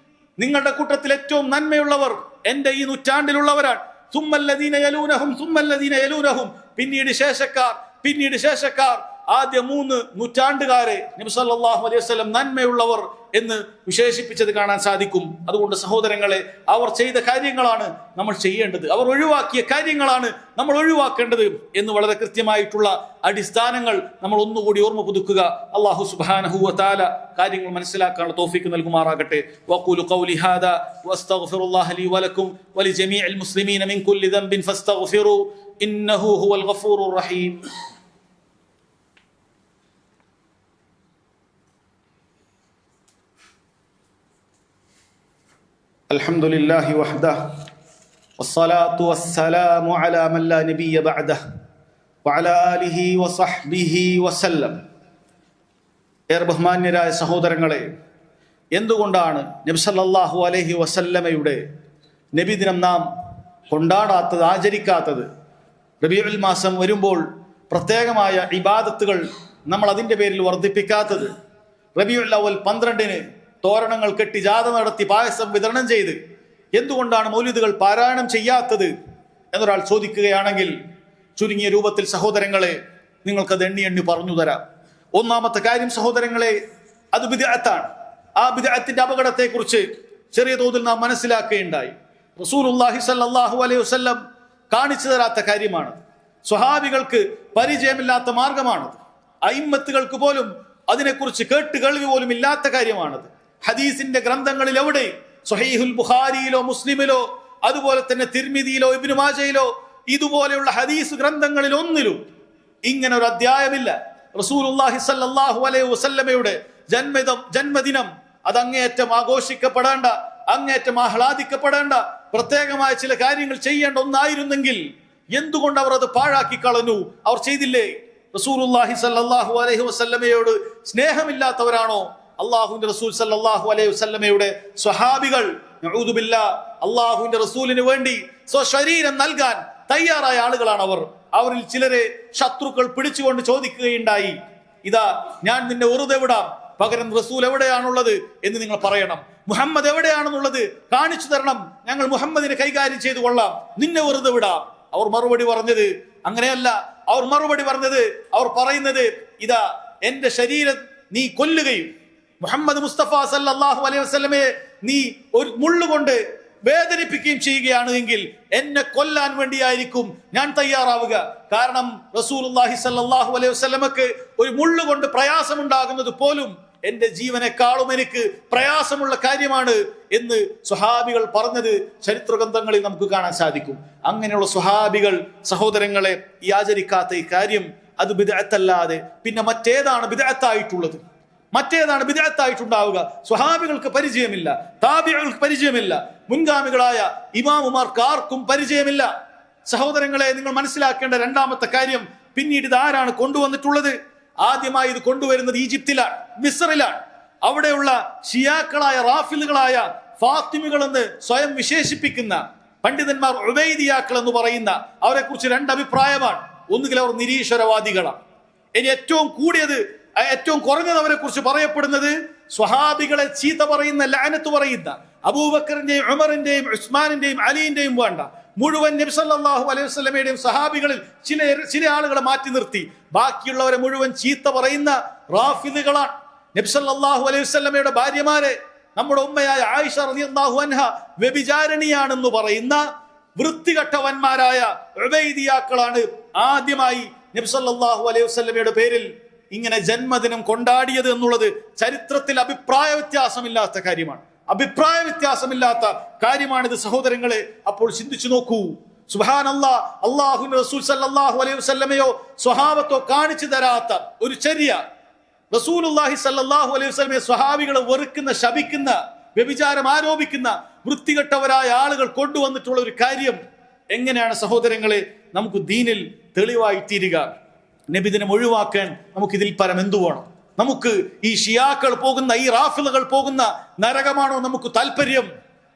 നിങ്ങളുടെ കൂട്ടത്തിൽ ഏറ്റവും നന്മയുള്ളവർ എന്റെ ഈ നൂറ്റാണ്ടിലുള്ളവരാണ്. സുമ്മല്ലദീന യലൂനഹും സുമ്മല്ലദീന യലൂനഹും, പിന്നീട് ശേഷക്കാർ. ആദ്യ 3 നൂറ്റാണ്ടുകാരെ നബി സല്ലല്ലാഹു അലൈഹി വസല്ലം നന്മയുള്ളവർ എന്ന് വിശേഷിപ്പിച്ചത് കാണാൻ സാധിക്കും. അതുകൊണ്ട് സഹോദരങ്ങളെ, അവർ ചെയ്ത കാര്യങ്ങളാണ് നമ്മൾ ചെയ്യേണ്ടത്, അവർ ഒഴിവാക്കിയ കാര്യങ്ങളാണ് നമ്മൾ ഒഴിവാക്കേണ്ടത് എന്ന് വളരെ കൃത്യമായിട്ടുള്ള അടിസ്ഥാനങ്ങൾ നമ്മൾ ഒന്നുകൂടി ഓർമ്മ പുതുക്കുക. അല്ലാഹു സുബ്ഹാനഹു വ തആല കാര്യങ്ങൾ മനസ്സിലാക്കാനുള്ള തൗഫീഖ് നൽകുമാറാകട്ടെ. വഖൂലു ഖൗലി ഹാദാ വസ്തഗ്ഫിറുല്ലാഹ ലി വലക്കും വലിജമീഇൽ മുസ്ലിമീന മിൻ കുല്ലി ദംബിൻ ഫസ്തഗ്ഫിറു ഇന്നഹു ഹുവൽ ഗഫൂറുർ റഹീം. الحمد لله وحده والصلاة والسلام على من لا نبي بعده وعلى آله وصحبه وسلم. ഏറെ ബഹുമാന്യരായ സഹോദരങ്ങളെ, എന്തുകൊണ്ടാണ് നബി സല്ലല്ലാഹു അലൈഹി വസല്ലമയുടെ നബിദിനം നാം കൊണ്ടാടാത്തത്, ആചരിക്കാത്തത്? റബീഉൽ മാസം വരുമ്പോൾ പ്രത്യേകമായ ഇബാദത്തുകൾ നമ്മൾ അതിൻ്റെ പേരിൽ വർദ്ധിപ്പിക്കാത്തത്? റബീഉൽ അവ്വൽ 12-ന് തോരണങ്ങൾ കെട്ടി ജാഥ നടത്തി പായസം വിതരണം ചെയ്ത് എന്തുകൊണ്ടാണ് മൗലിദുകൾ പാരായണം ചെയ്യാത്തത് എന്നൊരാൾ ചോദിക്കുകയാണെങ്കിൽ ചുരുങ്ങിയ രൂപത്തിൽ സഹോദരങ്ങളെ നിങ്ങൾക്കത് എണ്ണി പറഞ്ഞു തരാം. ഒന്നാമത്തെ കാര്യം സഹോദരങ്ങളെ, അത് ബിദ്അത്താണ്. ആ ബിദ്അത്തിന്റെ അപകടത്തെക്കുറിച്ച് ചെറിയ തോതിൽ നാം മനസ്സിലാക്കുകയുണ്ടായി. റസൂലുള്ളാഹി സ്വല്ലല്ലാഹു അലൈഹി വസല്ലം കാണിച്ചു തരാത്ത കാര്യമാണ്. സ്വഹാബികൾക്ക് പരിചയമില്ലാത്ത മാർഗമാണത്. അയിമ്മത്തുകൾക്ക് പോലും അതിനെക്കുറിച്ച് കേൾവി പോലും ഇല്ലാത്ത കാര്യമാണത്. ഹദീസിന്റെ ഗ്രന്ഥങ്ങളിൽ എവിടെ, സ്വഹീഹുൽ ബുഖാരിയിലോ മുസ്ലിമിലോ അതുപോലെ തന്നെ തിർമിദിയിലോ ഇബ്നു മാജയിലോ ഇതുപോലെയുള്ള ഹദീസ് ഗ്രന്ഥങ്ങളിൽ ഒന്നിലും ഇങ്ങനെ ഒരു അധ്യായമില്ല. റസൂലുള്ളാഹി സ്വല്ലല്ലാഹു അലൈഹി വസല്ലമയുടെ ജന്മദിനം അത് അങ്ങേയറ്റം ആഘോഷിക്കപ്പെടേണ്ട, അങ്ങേയറ്റം ആഹ്ലാദിക്കപ്പെടേണ്ട, പ്രത്യേകമായ ചില കാര്യങ്ങൾ ചെയ്യേണ്ട ഒന്നായിരുന്നെങ്കിൽ എന്തുകൊണ്ട് അവർ അത് പാഴാക്കി കളഞ്ഞു? അവർ ചെയ്തില്ലേ? റസൂലുള്ളാഹി സ്വല്ലല്ലാഹു അലൈഹി വസല്ലമയോട് സ്നേഹമില്ലാത്തവരാണോ അള്ളാഹുവിന്റെ റസൂൽ സല്ലല്ലാഹു അലൈഹി വസല്ലമയുടെ സ്വഹാബികൾ? നഊദു ബില്ലാഹ്, അള്ളാഹുവിന്റെ റസൂലിന് വേണ്ടി സ്വശരീരം നൽകാൻ തയ്യാറായ ആളുകളാണ് അവർ. അവരിൽ ചിലരെ ശത്രുക്കൾ പിടിച്ചുകൊണ്ട് ചോദിക്കുകയുണ്ടായി, ഇതാ ഞാൻ നിന്നെ വെറുതെ വിടാം, പകരം റസൂൽ എവിടെയാണുള്ളത് എന്ന് നിങ്ങൾ പറയണം, മുഹമ്മദ് എവിടെയാണെന്നുള്ളത് കാണിച്ചു തരണം, ഞങ്ങൾ മുഹമ്മദിനെ കൈകാര്യം ചെയ്തു കൊള്ളാം, നിന്നെ വെറുതെ വിടാം. അവർ മറുപടി പറഞ്ഞത് അങ്ങനെയല്ല. അവർ പറയുന്നത്, ഇതാ എന്റെ ശരീരം നീ കൊല്ലുകയും മുഹമ്മദ് മുസ്തഫ സല്ലല്ലാഹു അലൈഹി വസല്ലമയെ നീ ഒരു മുള്ളുകൊണ്ട് വേദനിപ്പിക്കുകയും ചെയ്യുകയാണ് എങ്കിൽ എന്നെ കൊല്ലാൻ വേണ്ടിയായിരിക്കും ഞാൻ തയ്യാറാവുക. കാരണം റസൂലുള്ളാഹി സല്ലല്ലാഹു അലൈഹി വസല്ലമക്ക് ഒരു മുള്ളുകൊണ്ട് പ്രയാസമുണ്ടാകുന്നത് പോലും എന്റെ ജീവനെക്കാളും എനിക്ക് പ്രയാസമുള്ള കാര്യമാണ് എന്ന് സ്വഹാബികൾ പറഞ്ഞത് ചരിത്ര ഗ്രന്ഥങ്ങളിൽ നമുക്ക് കാണാൻ സാധിക്കും. അങ്ങനെയുള്ള സ്വഹാബികൾ സഹോദരങ്ങളെ ഈ ആചരിക്കാത്ത ഈ കാര്യം അത് ബിദ്അത്തല്ലാതെ പിന്നെ മറ്റേതാണ് ബിദ്അത്തായിട്ടുള്ളത്? മറ്റേതാണ് ബിദ്അത്തായിട്ടുണ്ടാവുക? സ്വഹാബികൾക്ക് പരിചയമില്ല, താബിഈകൾക്ക് പരിചയമില്ല, മുൻഗാമികളായ ഇമാമുമാർക്ക് ആർക്കും പരിചയമില്ല. സഹോദരങ്ങളെ, നിങ്ങൾ മനസ്സിലാക്കേണ്ട രണ്ടാമത്തെ കാര്യം, പിന്നീട് ഇത് ആരാണ് കൊണ്ടുവന്നിട്ടുള്ളത്? ആദ്യമായി ഇത് കൊണ്ടുവരുന്നത് ഈജിപ്തിലാണ്, മിസ്റിലാണ്. അവിടെയുള്ള ഷിയാക്കളായ റാഫിലുകളായ ഫാത്തിമികൾ എന്ന് സ്വയം വിശേഷിപ്പിക്കുന്ന പണ്ഡിതന്മാർ ഉബൈദിയാക്കൾ എന്ന് പറയുന്ന അവരെ കുറിച്ച് രണ്ട് അഭിപ്രായമാണ്. ഒന്നുകിൽ അവർ നിരീശ്വരവാദികളാണ്, ഇനി ഏറ്റവും കുറഞ്ഞത് അവരെ കുറിച്ച് പറയപ്പെടുന്നത് സ്വഹാബികളെ ചീത്ത പറയുന്ന, ലഅനത്ത് പറയുന്ന, അബൂബക്കറിന്റെയും ഉമറിന്റെയും ഉസ്മാനിന്റെയും അലിന്റെയും വേണ്ട, മുഴുവൻ നബി സല്ലല്ലാഹു അലൈഹി വസല്ലമയുടെയും സ്വഹാബികളിൽ ചില ആളുകളെ മാറ്റി നിർത്തി ബാക്കിയുള്ളവരെ മുഴുവൻ ചീത്ത പറയുന്ന റാഫിദുകളാണ്. നബി സല്ലല്ലാഹു അലൈഹി വസല്ലമയുടെ ഭാര്യമാരെ നമ്മുടെ ഉമ്മയായ ആയിഷ റളിയല്ലാഹു അൻഹ വ്യഭിചാരിണിയാണെന്ന് പറയുന്ന വൃത്തികെട്ടവന്മാരായ ഉബൈദിയാക്കളാണ് ആദ്യമായി നബി സല്ലല്ലാഹു അലൈഹി വസല്ലമയുടെ പേരിൽ ഇങ്ങനെ ജന്മദിനം കൊണ്ടാടിയത് എന്നുള്ളത് ചരിത്രത്തിൽ അഭിപ്രായ വ്യത്യാസമില്ലാത്ത കാര്യമാണിത് സഹോദരങ്ങളെ. അപ്പോൾ ചിന്തിച്ചു നോക്കൂ, സുബ്ഹാനല്ലാഹ്, അല്ലാഹുവിന്റെ റസൂൽ സല്ലല്ലാഹു അലൈഹി വസല്ലമയോ സ്വഹാബത്തോ കാണിച്ചു തരാത്ത ഒരു ചര്യ റസൂലുള്ളാഹി സല്ലല്ലാഹു അലൈഹി വസല്ലമയെ സ്വഹാബികളെ വെറുക്കുന്ന, ശപിക്കുന്ന, വ്യഭിചാരം ആരോപിക്കുന്ന വൃത്തികെട്ടവരായ ആളുകൾ കൊണ്ടുവന്നിട്ടുള്ള ഒരു കാര്യം എങ്ങനെയാണ് സഹോദരങ്ങളെ നമുക്ക് ദീനിൽ തെളിവായി തീരുക? നബിദിനം ഒഴിവാക്കാൻ നമുക്ക് ഇതിൽ പരം എന്തു വേണം? നമുക്ക് ഈ ഷിയാക്കൾ പോകുന്ന, ഈ റാഫിലുകൾ പോകുന്ന നരകമാണോ നമുക്ക് താല്പര്യം?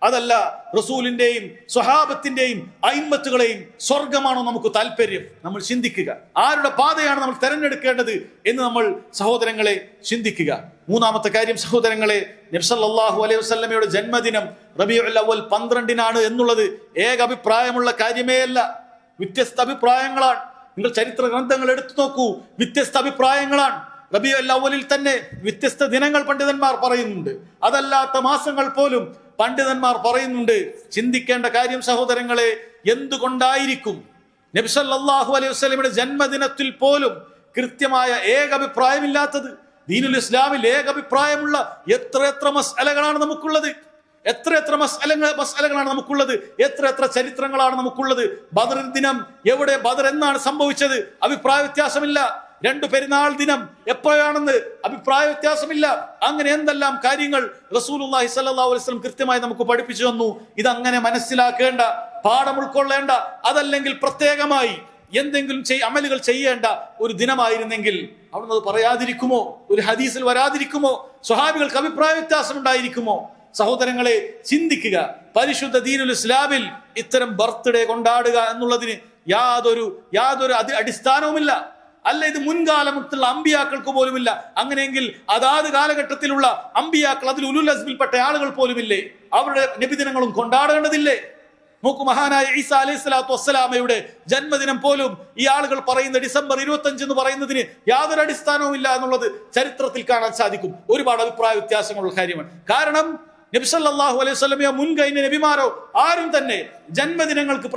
അതല്ല, റസൂലിന്റെയും സ്വഹാബത്തിന്റെയും അയിമ്മത്തുകളെയും സ്വർഗമാണോ നമുക്ക് താല്പര്യം? നമ്മൾ ചിന്തിക്കുക, ആരുടെ പാതയാണ് നമ്മൾ തെരഞ്ഞെടുക്കേണ്ടത് എന്ന് നമ്മൾ സഹോദരങ്ങളെ ചിന്തിക്കുക. മൂന്നാമത്തെ കാര്യം സഹോദരങ്ങളെ, നബി സല്ലല്ലാഹു അലൈഹി വസല്ലമയുടെ ജന്മദിനം റബീഉൽ അവ്വൽ 12-നാണ് എന്നുള്ളത് ഏക അഭിപ്രായമുള്ള കാര്യമേ അല്ല. വ്യത്യസ്ത അഭിപ്രായങ്ങളാണ്. നിങ്ങൾ ചരിത്ര ഗ്രന്ഥങ്ങൾ എടുത്തു നോക്കൂ, വ്യത്യസ്ത അഭിപ്രായങ്ങളാണ്. റബീഉൽ അവ്വലിൽ തന്നെ വ്യത്യസ്ത ദിനങ്ങൾ പണ്ഡിതന്മാർ പറയുന്നുണ്ട്. അതല്ലാത്ത മാസങ്ങൾ പോലും പണ്ഡിതന്മാർ പറയുന്നുണ്ട്. ചിന്തിക്കേണ്ട കാര്യം സഹോദരങ്ങളെ, എന്തുകൊണ്ടായിരിക്കും നബി സല്ലല്ലാഹു അലൈഹി വസല്ലമയുടെ ജന്മദിനത്തിൽ പോലും കൃത്യമായ ഏകഭിപ്രായമില്ലാത്തത്? ദീനുൽ ഇസ്ലാമിൽ ഏകഭിപ്രായമുള്ള എത്ര മസ്അലകളാണ് നമുക്കുള്ളത്? എത്ര മസ്അലകളാണ് നമുക്കുള്ളത്? എത്ര ചരിത്രങ്ങളാണ് നമുക്കുള്ളത്? ബദർ ദിനം എവിടെ, ബദർ എന്നാണ് സംഭവിച്ചത്? അഭിപ്രായ വ്യത്യാസമില്ല. രണ്ടു പെരുന്നാൾ ദിനം എപ്പോഴാണെന്ന് അഭിപ്രായ വ്യത്യാസമില്ല. അങ്ങനെ എന്തെല്ലാം കാര്യങ്ങൾ റസൂലുള്ളാഹി സ്വല്ലല്ലാഹു അലൈഹി വസല്ലം കൃത്യമായി നമുക്ക് പഠിപ്പിച്ചു തന്നു. ഇതങ്ങനെ മനസ്സിലാക്കേണ്ട, പാഠം ഉൾക്കൊള്ളേണ്ട, അതല്ലെങ്കിൽ പ്രത്യേകമായി എന്തെങ്കിലും അമലുകൾ ചെയ്യേണ്ട ഒരു ദിനമായിരുന്നെങ്കിൽ അവിടുന്ന് അത് പറയാതിരിക്കുമോ? ഒരു ഹദീസിൽ വരാതിരിക്കുമോ? സ്വഹാബികൾക്ക് അഭിപ്രായ വ്യത്യാസം ഉണ്ടായിരിക്കുമോ? സഹോദരങ്ങളെ, ചിന്തിക്കുക. പരിശുദ്ധ ദീനുൽ ഇസ്ലാമിൽ ഇത്തരം ബർത്ത്ഡേ കൊണ്ടാടുക എന്നുള്ളതിന് യാതൊരു അടിസ്ഥാനവുമില്ല. അല്ല, ഇത് മുൻകാലത്തുള്ള അമ്പിയാക്കൾക്ക് പോലുമില്ല. അങ്ങനെയെങ്കിൽ അതാത് കാലഘട്ടത്തിലുള്ള അമ്പിയാക്കൾ, അതിൽ ഉലുൽ അസ്മിൽപ്പെട്ട ആളുകൾ പോലുമില്ലേ? അവരുടെ നബിദിനങ്ങളും കൊണ്ടാടേണ്ടതില്ലേ? നോക്കൂ, മഹാനായ ഈസാ അലൈഹി സ്വലാത്തു വസ്സലാമയുടെ ജന്മദിനം പോലും ഈ ആളുകൾ പറയുന്ന ഡിസംബർ 25 എന്ന് പറയുന്നതിന് യാതൊരു അടിസ്ഥാനവും ഇല്ല എന്നുള്ളത് ചരിത്രത്തിൽ കാണാൻ സാധിക്കും. ഒരുപാട് അഭിപ്രായ വ്യത്യാസങ്ങളുള്ള കാര്യമാണ്. കാരണം നബി സല്ലല്ലാഹു അലൈഹി വസല്ലമയോ മുൻകഴിഞ്ഞ നബിമാരോ ആരും തന്നെ ജന്മദിനങ്ങൾക്ക്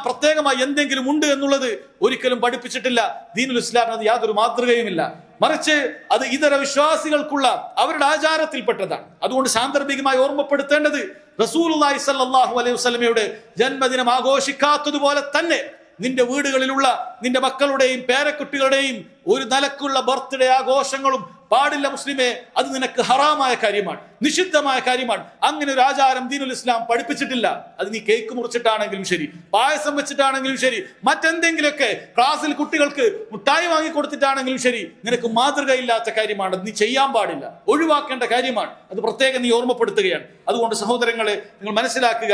പ്രത്യേകമായി എന്തെങ്കിലും ഉണ്ട് എന്നുള്ളത് ഒരിക്കലും പഠിപ്പിച്ചിട്ടില്ല. ദീനുൽ ഇസ്ലാമിന് അത് യാതൊരു മാതൃകയുമില്ല. മറിച്ച് അത് ഇതര വിശ്വാസികൾക്കുള്ള അവരുടെ ആചാരത്തിൽപ്പെട്ടതാണ്. അതുകൊണ്ട് സാന്ദർഭികമായി ഓർമ്മപ്പെടുത്തേണ്ടത്, റസൂലുള്ളാഹി സ്വല്ലല്ലാഹു അലൈഹി വസല്ലമയുടെ ജന്മദിനം ആഘോഷിക്കാത്തതുപോലെ തന്നെ നിന്റെ വീടുകളിലുള്ള നിന്റെ മക്കളുടെയും പേരക്കുട്ടികളുടെയും ഒരു നിലക്കുള്ള ബർത്ത്ഡേ ആഘോഷങ്ങളും പാടില്ല മുസ്ലിമേ. അത് നിനക്ക് ഹറാമായ കാര്യമാണ്, നിഷിദ്ധമായ കാര്യമാണ്. അങ്ങനെ ഒരു ആചാരം ദീനുൽ ഇസ്ലാം പഠിപ്പിച്ചിട്ടില്ല. അത് നീ കേക്ക് മുറിച്ചിട്ടാണെങ്കിലും ശരി, പായസം വെച്ചിട്ടാണെങ്കിലും ശരി, മറ്റെന്തെങ്കിലുമൊക്കെ ക്ലാസ്സിൽ കുട്ടികൾക്ക് മുട്ടായി വാങ്ങി കൊടുത്തിട്ടാണെങ്കിലും ശരി, നിനക്ക് മാതൃകയില്ലാത്ത കാര്യമാണ്. നീ ചെയ്യാൻ പാടില്ല, ഒഴിവാക്കേണ്ട കാര്യമാണ്. അത് പ്രത്യേകം നീ ഓർമ്മപ്പെടുത്തുകയാണ്. അതുകൊണ്ട് സഹോദരങ്ങളെ, നിങ്ങൾ മനസ്സിലാക്കുക,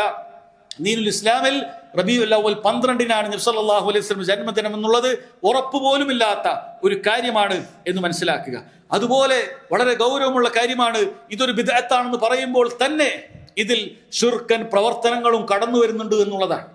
ദീനുൽ ഇസ്ലാമിൽ റബീഉൽ അവ്വൽ 12-നാണ് നബി സല്ലല്ലാഹു അലൈഹി വസല്ലം ജന്മദിനം എന്നുള്ളത് ഉറപ്പ് പോലുമില്ലാത്ത ഒരു കാര്യമാണ് എന്ന് മനസ്സിലാക്കുക. അതുപോലെ വളരെ ഗൗരവമുള്ള കാര്യമാണ്, ഇതൊരു ബിദ്അത്താണെന്ന് പറയുമ്പോൾ തന്നെ ഇതിൽ ശിർക്കൻ പ്രവർത്തനങ്ങളും കടന്നു വരുന്നുണ്ട് എന്നുള്ളതാണ്.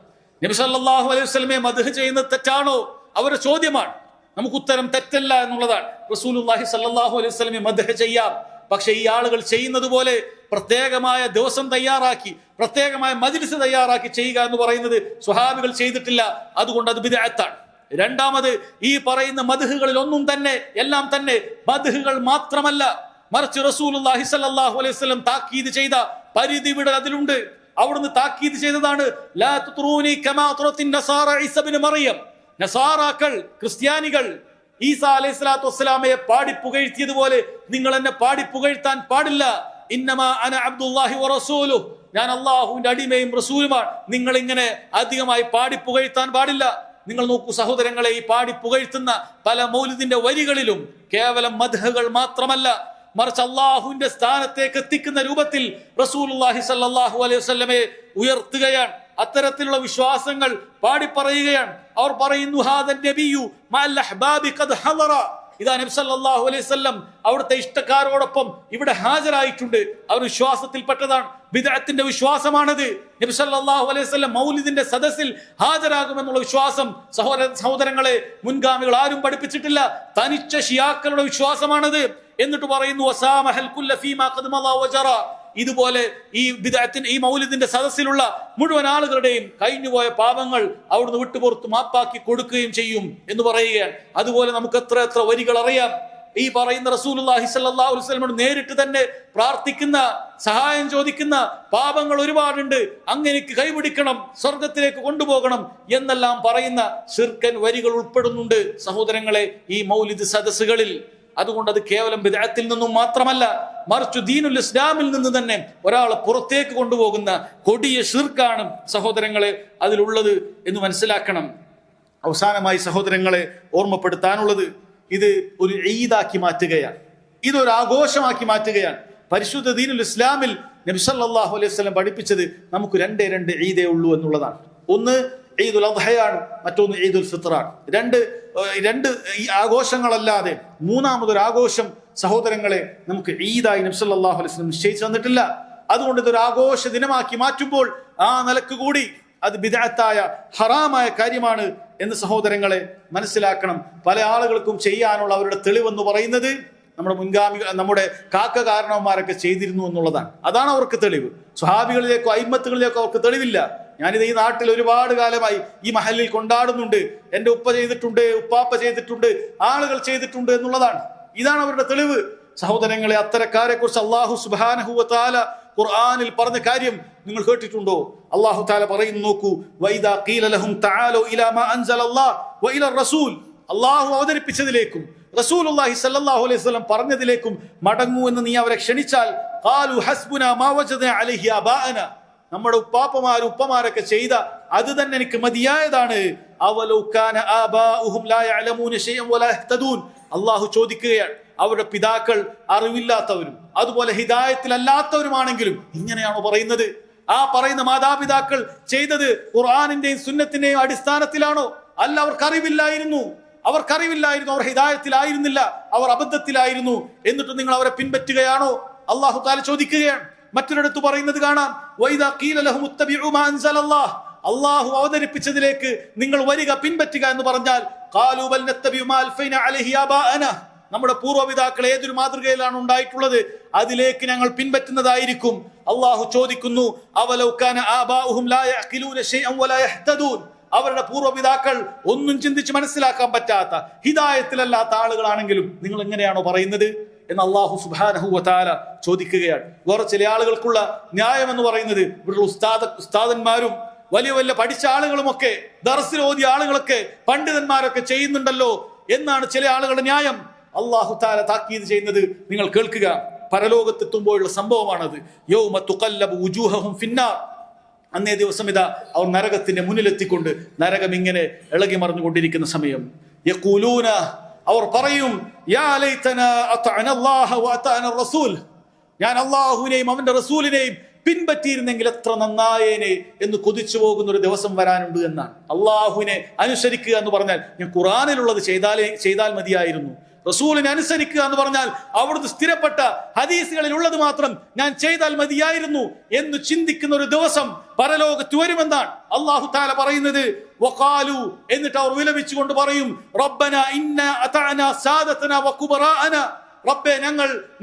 നബി സല്ലല്ലാഹു അലൈഹി വസല്ലമയെ മദ്ഹ് ചെയ്യുന്നത് തെറ്റാണോ? അവരുടെ ചോദ്യമാണ്. നമുക്ക് ഉത്തരം തെറ്റല്ല എന്നുള്ളതാണ്. റസൂലുള്ളാഹി സ്വല്ലല്ലാഹു അലൈഹി വസല്ലമയെ മദ്ഹ് ചെയ്യാം, പക്ഷെ ഈ ആളുകൾ ചെയ്യുന്നത് പോലെ പ്രത്യേകമായ ദിവസം തയ്യാറാക്കി, പ്രത്യേകമായ മജ്ലിസ് തയ്യാറാക്കി ചെയ്യുക എന്ന് പറയുന്നത് സ്വഹാബികൾ ചെയ്തിട്ടില്ല. അതുകൊണ്ട് അത് ബിദ്അത്താണ്. രണ്ടാമത്, ഈ പറയുന്ന മദ്ഹുകളിൽ ഒന്നും തന്നെ, എല്ലാം തന്നെ മദ്ഹുകൾ മാത്രമല്ല, മറിച്ച് റസൂലുള്ളാഹി സ്വല്ലല്ലാഹു അലൈഹി വസല്ലം താക്കീത് ചെയ്ത പരിധി വിടൽ അതിലുണ്ട്. അവിടുന്ന് താക്കീത് ചെയ്തതാണ്, ലാ തുത്രൂനി കമാ തുറത്തിൻ നസാറ ഈസ ഇബ്നു മറിയം. നസാറാക്കൾ, ക്രിസ്ത്യാനികൾ ഈസാ അലൈഹി സ്വലാത്തു വസ്സലാമയെ പാടിപ്പുകഴ്ത്തിയതുപോലെ നിങ്ങൾ എന്നെ പാടിപ്പുകഴ്ത്താൻ പാടില്ല. ഇന്നമാ അന അബ്ദുല്ലാഹി വറസൂലുഹു, ഞാൻ അള്ളാഹുവിന്റെ അടിമയും റസൂലുമാണ്. നിങ്ങൾ ഇങ്ങനെ അധികമായി പാടിപ്പുകഴ്ത്താൻ പാടില്ല. നിങ്ങൾ നോക്കൂ സഹോദരങ്ങളെ, ഈ പാടിപ്പുകഴ്ത്തുന്ന പല മൗലിദിന്റെ വരികളിലും കേവലം മദ്ഹുകൾ മാത്രമല്ല, മറിച്ച് അള്ളാഹുവിന്റെ സ്ഥാനത്തേക്ക് എത്തിക്കുന്ന രൂപത്തിൽ റസൂലുള്ളാഹി സ്വല്ലല്ലാഹു അലൈഹി വസല്ലമയെ ഉയർത്തുകയാണ്. അത്തരത്തിലുള്ള വിശ്വാസങ്ങൾ പാടിപ്പറയുകയാണ്. അവർ പറയുന്നു, ഹാദൻ നബിയു മഅൽ അഹ്ബാബി ഖദ് ഹദറ. ഇതാ നബി സല്ലല്ലാഹു അലൈഹി വസല്ലം അവിടുത്തെ ഇഷ്ടക്കാരോടൊപ്പം ഇവിടെ ഹാജരായിട്ടുണ്ട്. അവർ വിശ്വാസത്തിൽപ്പെട്ടതാണ്, ബിദ്അത്തിന്റെ വിശ്വാസമാണത്. നബി സല്ലല്ലാഹു അലൈഹി വസല്ലം മൗലിദിന്റെ സദസ്സിൽ ഹാജരാകുമെന്നുള്ള വിശ്വാസം സഹോദരങ്ങളെ മുൻഗാമികൾ ആരും പഠിപ്പിച്ചിട്ടില്ല. തനിച്ച ഷിയാക്കളുടെ വിശ്വാസമാണത്. എന്നിട്ട് പറയുന്നു, വസാമഹൽ കുല്ല ഫീമാ ഖദ് മളാ വജറ. ഇതുപോലെ ഈ മൗലിദിന്റെ സദസ്സിലുള്ള മുഴുവൻ ആളുകളുടെയും കഴിഞ്ഞുപോയ പാപങ്ങൾ അവിടുന്ന് വിട്ടുപുറത്ത് മാപ്പാക്കി കൊടുക്കുകയും ചെയ്യും എന്ന് പറയുകയാണ്. അതുപോലെ നമുക്ക് എത്ര എത്ര വരികൾ അറിയാം. ഈ പറയുന്ന റസൂലുള്ളാഹി സ്വല്ലല്ലാഹു അലൈഹി വസല്ലം നേരിട്ട് തന്നെ പ്രാർത്ഥിക്കുന്ന, സഹായം ചോദിക്കുന്ന പാപങ്ങൾ ഒരുപാടുണ്ട്, അങ്ങനെക്ക് കൈപിടിക്കണം, സ്വർഗത്തിലേക്ക് കൊണ്ടുപോകണം എന്നെല്ലാം പറയുന്ന ശിർക്കൻ വരികൾ ഉൾപ്പെടുന്നുണ്ട് സഹോദരങ്ങളെ ഈ മൗലിദ് സദസ്സുകളിൽ. അതുകൊണ്ട് അത് കേവലം ബിദ്അത്തിൽ നിന്നും മാത്രമല്ല, മറിച്ച് ദീനുൽ ഇസ്ലാമിൽ നിന്ന് തന്നെ ഒരാളെ പുറത്തേക്ക് കൊണ്ടുപോകുന്ന കൊടിയ ശിർക്കാണ് സഹോദരങ്ങളെ അതിലുള്ളത് എന്ന് മനസ്സിലാക്കണം. അവസാനമായി സഹോദരങ്ങളെ ഓർമ്മപ്പെടുത്താനുള്ളത്, ഇത് ഒരു ഈദാക്കി മാറ്റുകയാണ്, ഇതൊരു ആഘോഷമാക്കി മാറ്റുകയാണ്. പരിശുദ്ധ ദീനുൽ ഇസ്ലാമിൽ നബി സല്ലല്ലാഹു അലൈഹി വസല്ലം പഠിപ്പിച്ചത് നമുക്ക് രണ്ട് ഈദേ ഉള്ളൂ എന്നുള്ളതാണ്. ഒന്ന് ഈദുൽ അദ്ഹയാണ്, മറ്റൊന്ന് ഈദുൽ ഫിത്റാണ്. രണ്ട് ഈ ആഘോഷങ്ങളല്ലാതെ മൂന്നാമതൊരു ആഘോഷം സഹോദരങ്ങളെ നമുക്ക് ഈദായി നബി സല്ലല്ലാഹു അലൈഹി വസല്ലം നിശ്ചയിച്ചു തന്നിട്ടില്ല. അതുകൊണ്ട് ഇതൊരു ആഘോഷ ദിനമാക്കി മാറ്റുമ്പോൾ ആ നിലക്ക് കൂടി അത് ബിദ്അത്തായ ഹറാമായ കാര്യമാണ് എന്ന് സഹോദരങ്ങളെ മനസ്സിലാക്കണം. പല ആളുകൾക്കും ചെയ്യാനുള്ള അവരുടെ തെളിവെന്ന് പറയുന്നത് നമ്മുടെ കാരണവന്മാരൊക്കെ ചെയ്തിരുന്നു എന്നുള്ളതാണ്. അതാണ് അവർക്ക് തെളിവ്. സ്വഹാബികളിലേക്കോ അയിമ്മത്തുകളിലേക്കോ അവർക്ക് തെളിവില്ല. ഞാനിത് ഈ നാട്ടിൽ ഒരുപാട് കാലമായി ഈ മഹല്ലിൽ കൊണ്ടാടുന്നുണ്ട്. എൻ്റെ ഉപ്പ ചെയ്തിട്ടുണ്ട്, ഉപ്പാപ്പ ചെയ്തിട്ടുണ്ട്, ആളുകൾ ചെയ്തിട്ടുണ്ട് എന്നുള്ളതാണ്. ഇതാണ് അവരുടെ തെളിവ്. സഹോദരങ്ങളെ, അത്തരക്കാരെ കുറിച്ച് അല്ലാഹു സുബ്ഹാനഹു വ തആല ഖുർആനിൽ പറഞ്ഞ കാര്യം നിങ്ങൾ കേട്ടിട്ടുണ്ടോ? അല്ലാഹു തആല പറയുന്നു, നോക്കൂ, വൈദാ ഖീല ലഹും തആലു ഇലാ മാ അൻസലല്ലാഹു വ ഇലാ റസൂൽ. അള്ളാഹു അവതരിപ്പിച്ചതിലേക്കും റസൂലുള്ളാഹി സ്വല്ലല്ലാഹു അലൈഹി വസല്ലം പറഞ്ഞതിലേക്കും മടങ്ങൂ എന്ന് നീ അവരെ ക്ഷണിച്ചാൽ ഖാലു ഹസ്ബുനാ മാ വജദനാ അലൈഹി ആബാഅനാ, നമ്മുടെ ഉപ്പാപ്പമാരും ഉപ്പമാരൊക്കെ ചെയ്ത അത് തന്നെ എനിക്ക് മതിയായതാണ്. അവലൗ കാന ആബാഉഹും ലാ യഅലമൂന ശൈഅൻ വലാ യഹ്തദൂൻ, അള്ളാഹു ചോദിക്കുകയാണ് അവരുടെ പിതാക്കൾ അറിവില്ലാത്തവരും അതുപോലെ ഹിദായത്തിലല്ലാത്തവരുമാണെങ്കിലും ഇങ്ങനെയാണോ പറയുന്നത്? ആ പറയുന്ന മാതാപിതാക്കൾ ചെയ്തത് ഖുർആനിന്റെയും സുന്നത്തിന്റെയും അടിസ്ഥാനത്തിലാണോ? അല്ല, അവർക്കറിവില്ലായിരുന്നു, അവർ ഹിദായത്തിലായിരുന്നില്ല, അവർ അബദ്ധത്തിലായിരുന്നു. എന്നിട്ട് നിങ്ങൾ അവരെ പിൻപറ്റുകയാണോ? അള്ളാഹു തആല ചോദിക്കുകയാണ്. മറ്റൊരിടത്ത് പറയുന്നത് കാണാം, വൈദാ ഖീല ലഹും ഇത്തബിഉ മാ അൻസലല്ലാഹ്, അള്ളാഹു അവതരിപ്പിച്ചതിലേക്ക് നിങ്ങൾ വരിക, പിൻപറ്റുക എന്ന് പറഞ്ഞാൽ ഖാലൂ ബൽ നത്തബിഉ മാ അൽഫൈന അലൈഹി ആബാഅനാ, നമ്മുടെ പൂർവ്വപിതാക്കൾ ഏതൊരു മാതൃകയിലാണ് ഉണ്ടായിട്ടുള്ളത് അതിലേക്ക് ഞങ്ങൾ പിൻപറ്റുന്നതായിരിക്കും. അള്ളാഹു ചോദിക്കുന്നു, അവലൗ കാന ആബാഉഹും ലാ യഅഖിലൂന ശൈഅൻ വലാ യഹ്തദൂൻ, അവരുടെ പൂർവ്വപിതാക്കൾ ഒന്നും ചിന്തിച്ച് മനസ്സിലാക്കാൻ പറ്റാത്ത ഹിദായത്തിലല്ലാത്ത ആളുകളാണെങ്കിലും നിങ്ങൾ എങ്ങനെയാണോ പറയുന്നത് എന്ന് അള്ളാഹു സുബ്ഹാനഹു വ തആല ചോദിക്കുകയാണ്. വേറെ ചില ആളുകൾക്കുള്ള ന്യായം എന്ന് പറയുന്നത് ഇവിടുള്ള ഉസ്താദന്മാരും വലിയ വലിയ പഠിച്ച ആളുകളുമൊക്കെ ദർസിൽ ഓതിയ ആളുകളൊക്കെ പണ്ഡിതന്മാരൊക്കെ ചെയ്യുന്നുണ്ടല്ലോ എന്നാണ് ചില ആളുകളുടെ ന്യായം. അള്ളാഹു തആല താക്കീത് ചെയ്യുന്നത് നിങ്ങൾ കേൾക്കുക, പരലോകത്തെത്തുമ്പോഴുള്ള സംഭവമാണത്. യൗമ തുഖല്ലബു വുജൂഹഹും ഫിന്നാർ, അന്നേ ദിവസം ഇതാ അവർ നരകത്തിന്റെ മുന്നിലെത്തിക്കൊണ്ട് നരകം ഇങ്ങനെ ഇളകി മറിഞ്ഞുകൊണ്ടിരിക്കുന്ന സമയം. യഖൂലൂന, അവർ പറയും, യാ ലൈതനാ അതഅന അല്ലാഹ വ അതഅന റസൂൽ, ഞാൻ അല്ലാഹുവിനെയും അവന്റെ റസൂലിനെയും പിൻപറ്റിയിരുന്നെങ്കിൽ എത്ര നന്നായേനെ എന്ന് കൊതിച്ചു പോകുന്ന ഒരു ദിവസം വരാനുണ്ട് എന്നാണ്. അള്ളാഹുവിനെ അനുസരിക്കുക എന്ന് പറഞ്ഞാൽ ഞാൻ ഖുർആനിലുള്ളത് ചെയ്താൽ മതിയായിരുന്നു, റസൂലിനെ അനുസരിക്കുക എന്ന് പറഞ്ഞാൽ അവിടുന്ന് സ്ഥിരപ്പെട്ട ഹദീസുകളിൽ ഉള്ളത് മാത്രം ഞാൻ ചെയ്താൽ മതിയായിരുന്നു എന്ന് ചിന്തിക്കുന്ന ഒരു ദിവസം പരലോകത്ത് വരുമെന്നാണ് അല്ലാഹു തആല പറയുന്നത്. വഖാലു, എന്നിട്ട് അവർ വിലപിച്ചുകൊണ്ട് പറയും, റബ്ബന ഇന്നാ അതഅനാ സാദതനാ വകുബറാഅന, റബ്ബേ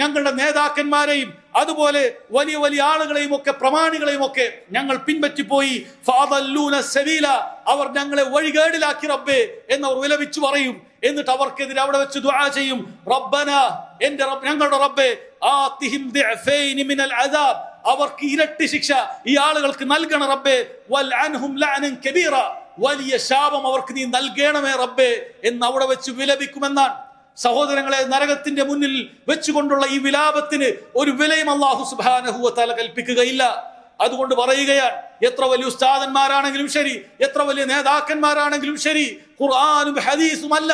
ഞങ്ങളുടെ നേതാക്കന്മാരെയും അതുപോലെ വലിയ വലിയ ആളുകളെയും ഒക്കെ പ്രമാണികളെയും ഒക്കെ ഞങ്ങൾ പിൻപറ്റിപ്പോയി. ഫഅദല്ലൂന സബീല, അവർ ഞങ്ങളെ വഴികേടിലാക്കി റബ്ബേ എന്നവർ വിലപിച്ചു പറയും. എന്നിട്ട് അവർക്കെതിരെ അവിടെ വെച്ച് ദുആ ചെയ്യും, റബ്ബന, ഞങ്ങളുടെ റബ്ബേ, ആതിഹിം ദിഅഫൈനി മിനൽ അദാബ്, അവർക്ക് ഇരട്ടി ശിക്ഷ ഈ ആളുകൾക്ക് നൽകണം റബ്ബേ, വൽ അൻഹും ലഅനൻ കബീറ, വലിയ ശാപം അവർക്ക് നീ നൽകണമേ റബ്ബേ എന്ന് അവിടെ വെച്ച് വിലപിക്കുമെന്നാണ്. സഹോദരങ്ങളെ, നരകത്തിന്റെ മുന്നിൽ വെച്ചുകൊണ്ടുള്ള ഈ വിലാപത്തിന് ഒരു വിലയും അല്ലാഹു സുബ്ഹാനഹു വ തആല കൽപ്പിക്കുകയില്ല. അതുകൊണ്ട് പറയുകയാണ്, എത്ര വലിയ ഉസ്താദന്മാരാണെങ്കിലും ശരി, എത്ര വലിയ നേതാക്കന്മാരാണെങ്കിലും ശരി, ഖുർആനും ഹദീസും അല്ല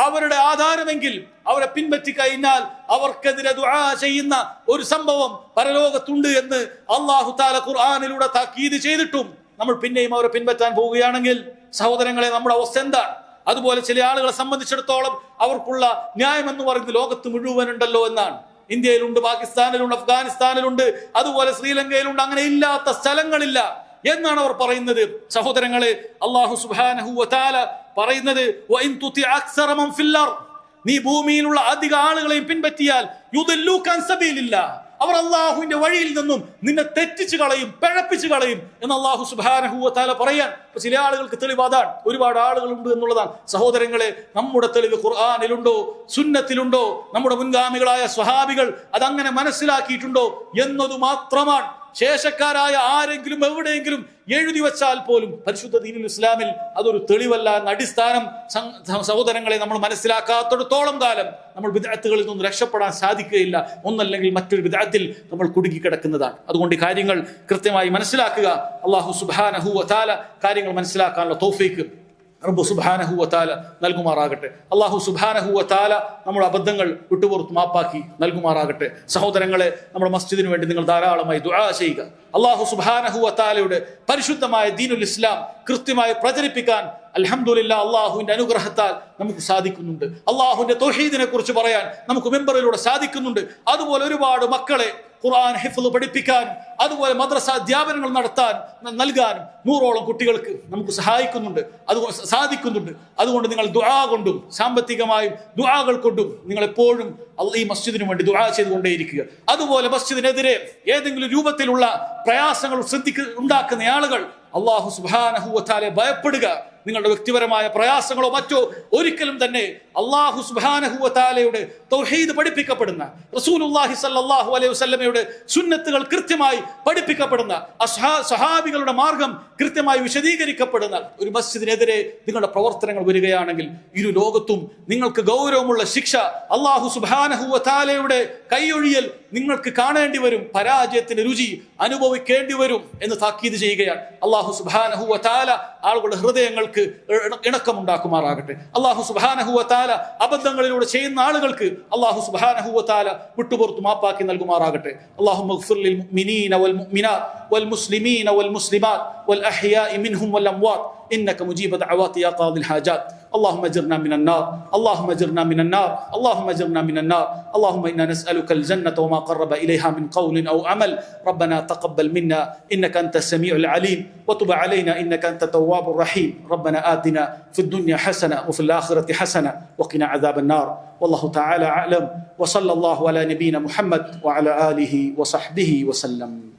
അവരുടെ ആധാരമെങ്കിൽ അവരെ പിൻപറ്റി കഴിഞ്ഞാൽ അവർക്കെതിരെ ദുആ ചെയ്യുന്ന ഒരു സംഭവം പരലോകത്തുണ്ട് എന്ന് അല്ലാഹു തആല ഖുർആനിലൂടെ താക്കീത് ചെയ്തിട്ടും നമ്മൾ പിന്നെയും അവരെ പിൻപറ്റാൻ പോവുകയാണെങ്കിൽ സഹോദരങ്ങളെ, നമ്മുടെ അവസ്ഥ എന്താണ്? അതുപോലെ ചില ആളുകളെ സംബന്ധിച്ചിടത്തോളം അവർക്കുള്ള ന്യായം എന്ന് പറയുന്നത് ലോകത്ത് മുഴുവനുണ്ടല്ലോ എന്നാണ്. ഇന്ത്യയിലുണ്ട്, പാകിസ്ഥാനിലുണ്ട്, അഫ്ഗാനിസ്ഥാനിലുണ്ട്, അതുപോലെ ശ്രീലങ്കയിലുണ്ട്, അങ്ങനെ ഇല്ലാത്ത സ്ഥലങ്ങളില്ല എന്നാണ് അവർ പറയുന്നത്. സഹോദരങ്ങളെ, അല്ലാഹു സുബ്ഹാനഹു വ തആല പറയുന്നത്, വഇൻ തുതി അക്സറ മൻ ഫിൽ അർദ്, നീ ഭൂമിയിലുള്ള അധിക ആളുകളെയും പിൻപറ്റിയാൽ യുദല്ലൂക അൻ സബീലില്ലാഹ്, അവർ അള്ളാഹുവിന്റെ വഴിയിൽ നിന്നും നിന്നെ തെറ്റിച്ചു കളയും, പിഴപ്പിച്ചു കളയും എന്ന് അല്ലാഹു സുബ്ഹാനഹു വ തആല പറയാൻ. ചില ആളുകൾക്ക് തെളിവ് അതാണ്, ഒരുപാട് ആളുകളുണ്ട് എന്നുള്ളതാണ്. സഹോദരങ്ങളെ, നമ്മുടെ തെളിവ് ഖുർആനിലുണ്ടോ, സുന്നത്തിലുണ്ടോ, നമ്മുടെ മുൻഗാമികളായ സ്വഹാബികൾ അതങ്ങനെ മനസ്സിലാക്കിയിട്ടുണ്ടോ എന്നത് മാത്രമാണ്. ശേഷക്കാരായ ആരെങ്കിലും എവിടെയെങ്കിലും എഴുതി വെച്ചാൽ പോലും പരിശുദ്ധ ദീനുൽ ഇസ്ലാമിൽ അതൊരു തെളിവല്ല എന്ന അടിസ്ഥാനം സഹോദരങ്ങളെ നമ്മൾ മനസ്സിലാക്കാത്തിടത്തോളം കാലം നമ്മൾ ബിദ്അത്തുകളിൽ നിന്ന് രക്ഷപ്പെടാൻ സാധിക്കുകയില്ല. ഒന്നല്ലെങ്കിൽ മറ്റൊരു ബിദ്അത്തിൽ നമ്മൾ കുടുങ്ങിക്കിടക്കുന്നതാണ്. അതുകൊണ്ട് ഈ കാര്യങ്ങൾ കൃത്യമായി മനസ്സിലാക്കുക. അല്ലാഹു സുബ്ഹാനഹു വ തആല കാര്യങ്ങൾ മനസ്സിലാക്കാനുള്ള തൗഫീഖ് റബ്ബ് സുബ്ഹാനഹു വ തആല നൽകുമാറാകട്ടെ. അല്ലാഹു സുബ്ഹാനഹു വ തആല നമ്മുടെ അബദ്ധങ്ങൾ വിട്ടുപുറത്ത് മാപ്പാക്കി നൽകുമാറാകട്ടെ. സഹോദരങ്ങളെ, നമ്മുടെ മസ്ജിദിന് വേണ്ടി നിങ്ങൾ ധാരാളമായി ദുആ ചെയ്യുക. അല്ലാഹു സുബ്ഹാനഹു വ തആലയുടെ പരിശുദ്ധമായ ദീനുൽ ഇസ്ലാം കൃത്യമായി പ്രചരിപ്പിക്കാൻ അൽഹംദുലില്ലാഹ് അല്ലാഹുവിന്റെ അനുഗ്രഹത്താൽ നമുക്ക് സാധിക്കുന്നുണ്ട്. അല്ലാഹുവിന്റെ തൗഹീദിനെ കുറിച്ച് പറയാൻ നമുക്ക് മെമ്പറിലൂടെ സാധിക്കുന്നുണ്ട്. അതുപോലെ ഒരുപാട് മക്കളെ ഖുർആൻ ഹിഫ്ള് പഠിപ്പിക്കാനും അതുപോലെ മദ്രസ അധ്യാപനങ്ങൾ നൽകാനും 100ഓളം കുട്ടികൾക്ക് നമുക്ക് സാധിക്കുന്നുണ്ട്. അതുകൊണ്ട് നിങ്ങൾ ദുആ കൊണ്ടും സാമ്പത്തികമായും ദുആകൾ കൊണ്ടും നിങ്ങൾ എപ്പോഴും ഈ മസ്ജിദിന് വേണ്ടി ദുആ ചെയ്തുകൊണ്ടേയിരിക്കുക. അതുപോലെ മസ്ജിദിനെതിരെ ഏതെങ്കിലും രൂപത്തിലുള്ള പ്രയാസങ്ങൾ ഉണ്ടാക്കുന്ന ആളുകൾ അല്ലാഹു സുബ്ഹാനഹു വ തആലയെ ഭയപ്പെടുക. നിങ്ങളുടെ വ്യക്തിപരമായ പ്രയാസങ്ങളോ മറ്റോ ഒരിക്കലും തന്നെ അല്ലാഹു സുബ്ഹാനഹു വ തആലയുടെ തൗഹീദ് പഠിപ്പിക്കപ്പെടുന്ന, റസൂലുള്ളാഹി സ്വല്ലല്ലാഹു അലൈഹി വസല്ലമയുടെ സുന്നത്തുകൾ കൃത്യമായി പഠിപ്പിക്കപ്പെടുന്ന, സഹാബികളുടെ മാർഗം കൃത്യമായി വിശദീകരിക്കപ്പെടുന്ന ഒരു മസ്ജിദിനെതിരെ നിങ്ങളുടെ പ്രവർത്തനങ്ങൾ വരികയാണെങ്കിൽ ഇരു ലോകത്തും നിങ്ങൾക്ക് ഗൗരവമുള്ള ശിക്ഷ, അല്ലാഹു സുബ്ഹാനഹു വ തആലയുടെ കൈയൊഴിയൽ നിങ്ങൾക്ക് കാണേണ്ടി വരും, പരാജയത്തിന്റെ രുചി അനുഭവിക്കേണ്ടി വരും എന്ന് താക്കീത് ചെയ്യുകയാണ്. അല്ലാഹു സുബ്ഹാനഹു വ തആല ആളുകളുടെ ഹൃദയങ്ങൾക്ക് ഇണക്കമുണ്ടാക്കുമാറാകട്ടെ. അല്ലാഹു സുബ്ഹാനഹു വ തആല അബദ്ധങ്ങളിലൂടെ ചെയ്യുന്ന ആളുകൾക്ക് അല്ലാഹു സുബ്ഹാനഹു വ തആല വിട്ടുപുറത്ത് മാപ്പാക്കി നൽകുമാറാകട്ടെ. അല്ലാഹുമ്മ ഗ്ഫിർ ലിൽ മുഅ്മിനീന വൽ മുഅ്മിനാത്ത് വൽ മുസ്ലിമീന വൽ മുസ്ലിമാത്ത് വൽ അഹ്യാഇ മിൻഹും വൽ അംവാത്ത് إنك مجيب دعوات يا قاضي الحاجات. اللهم اجرنا من النار، اللهم اجرنا من النار، اللهم اجرنا من النار. اللهم إنا نسألك الجنة وما قرب إليها من قول أو عمل. ربنا تقبل منا إنك أنت السميع العليم وتب علينا إنك أنت التواب الرحيم. ربنا آتنا في الدنيا حسنة وفي الآخرة حسنة وقنا عذاب النار. والله تعالى أعلم، وصلى الله على نبينا محمد وعلى آله وصحبه وسلم.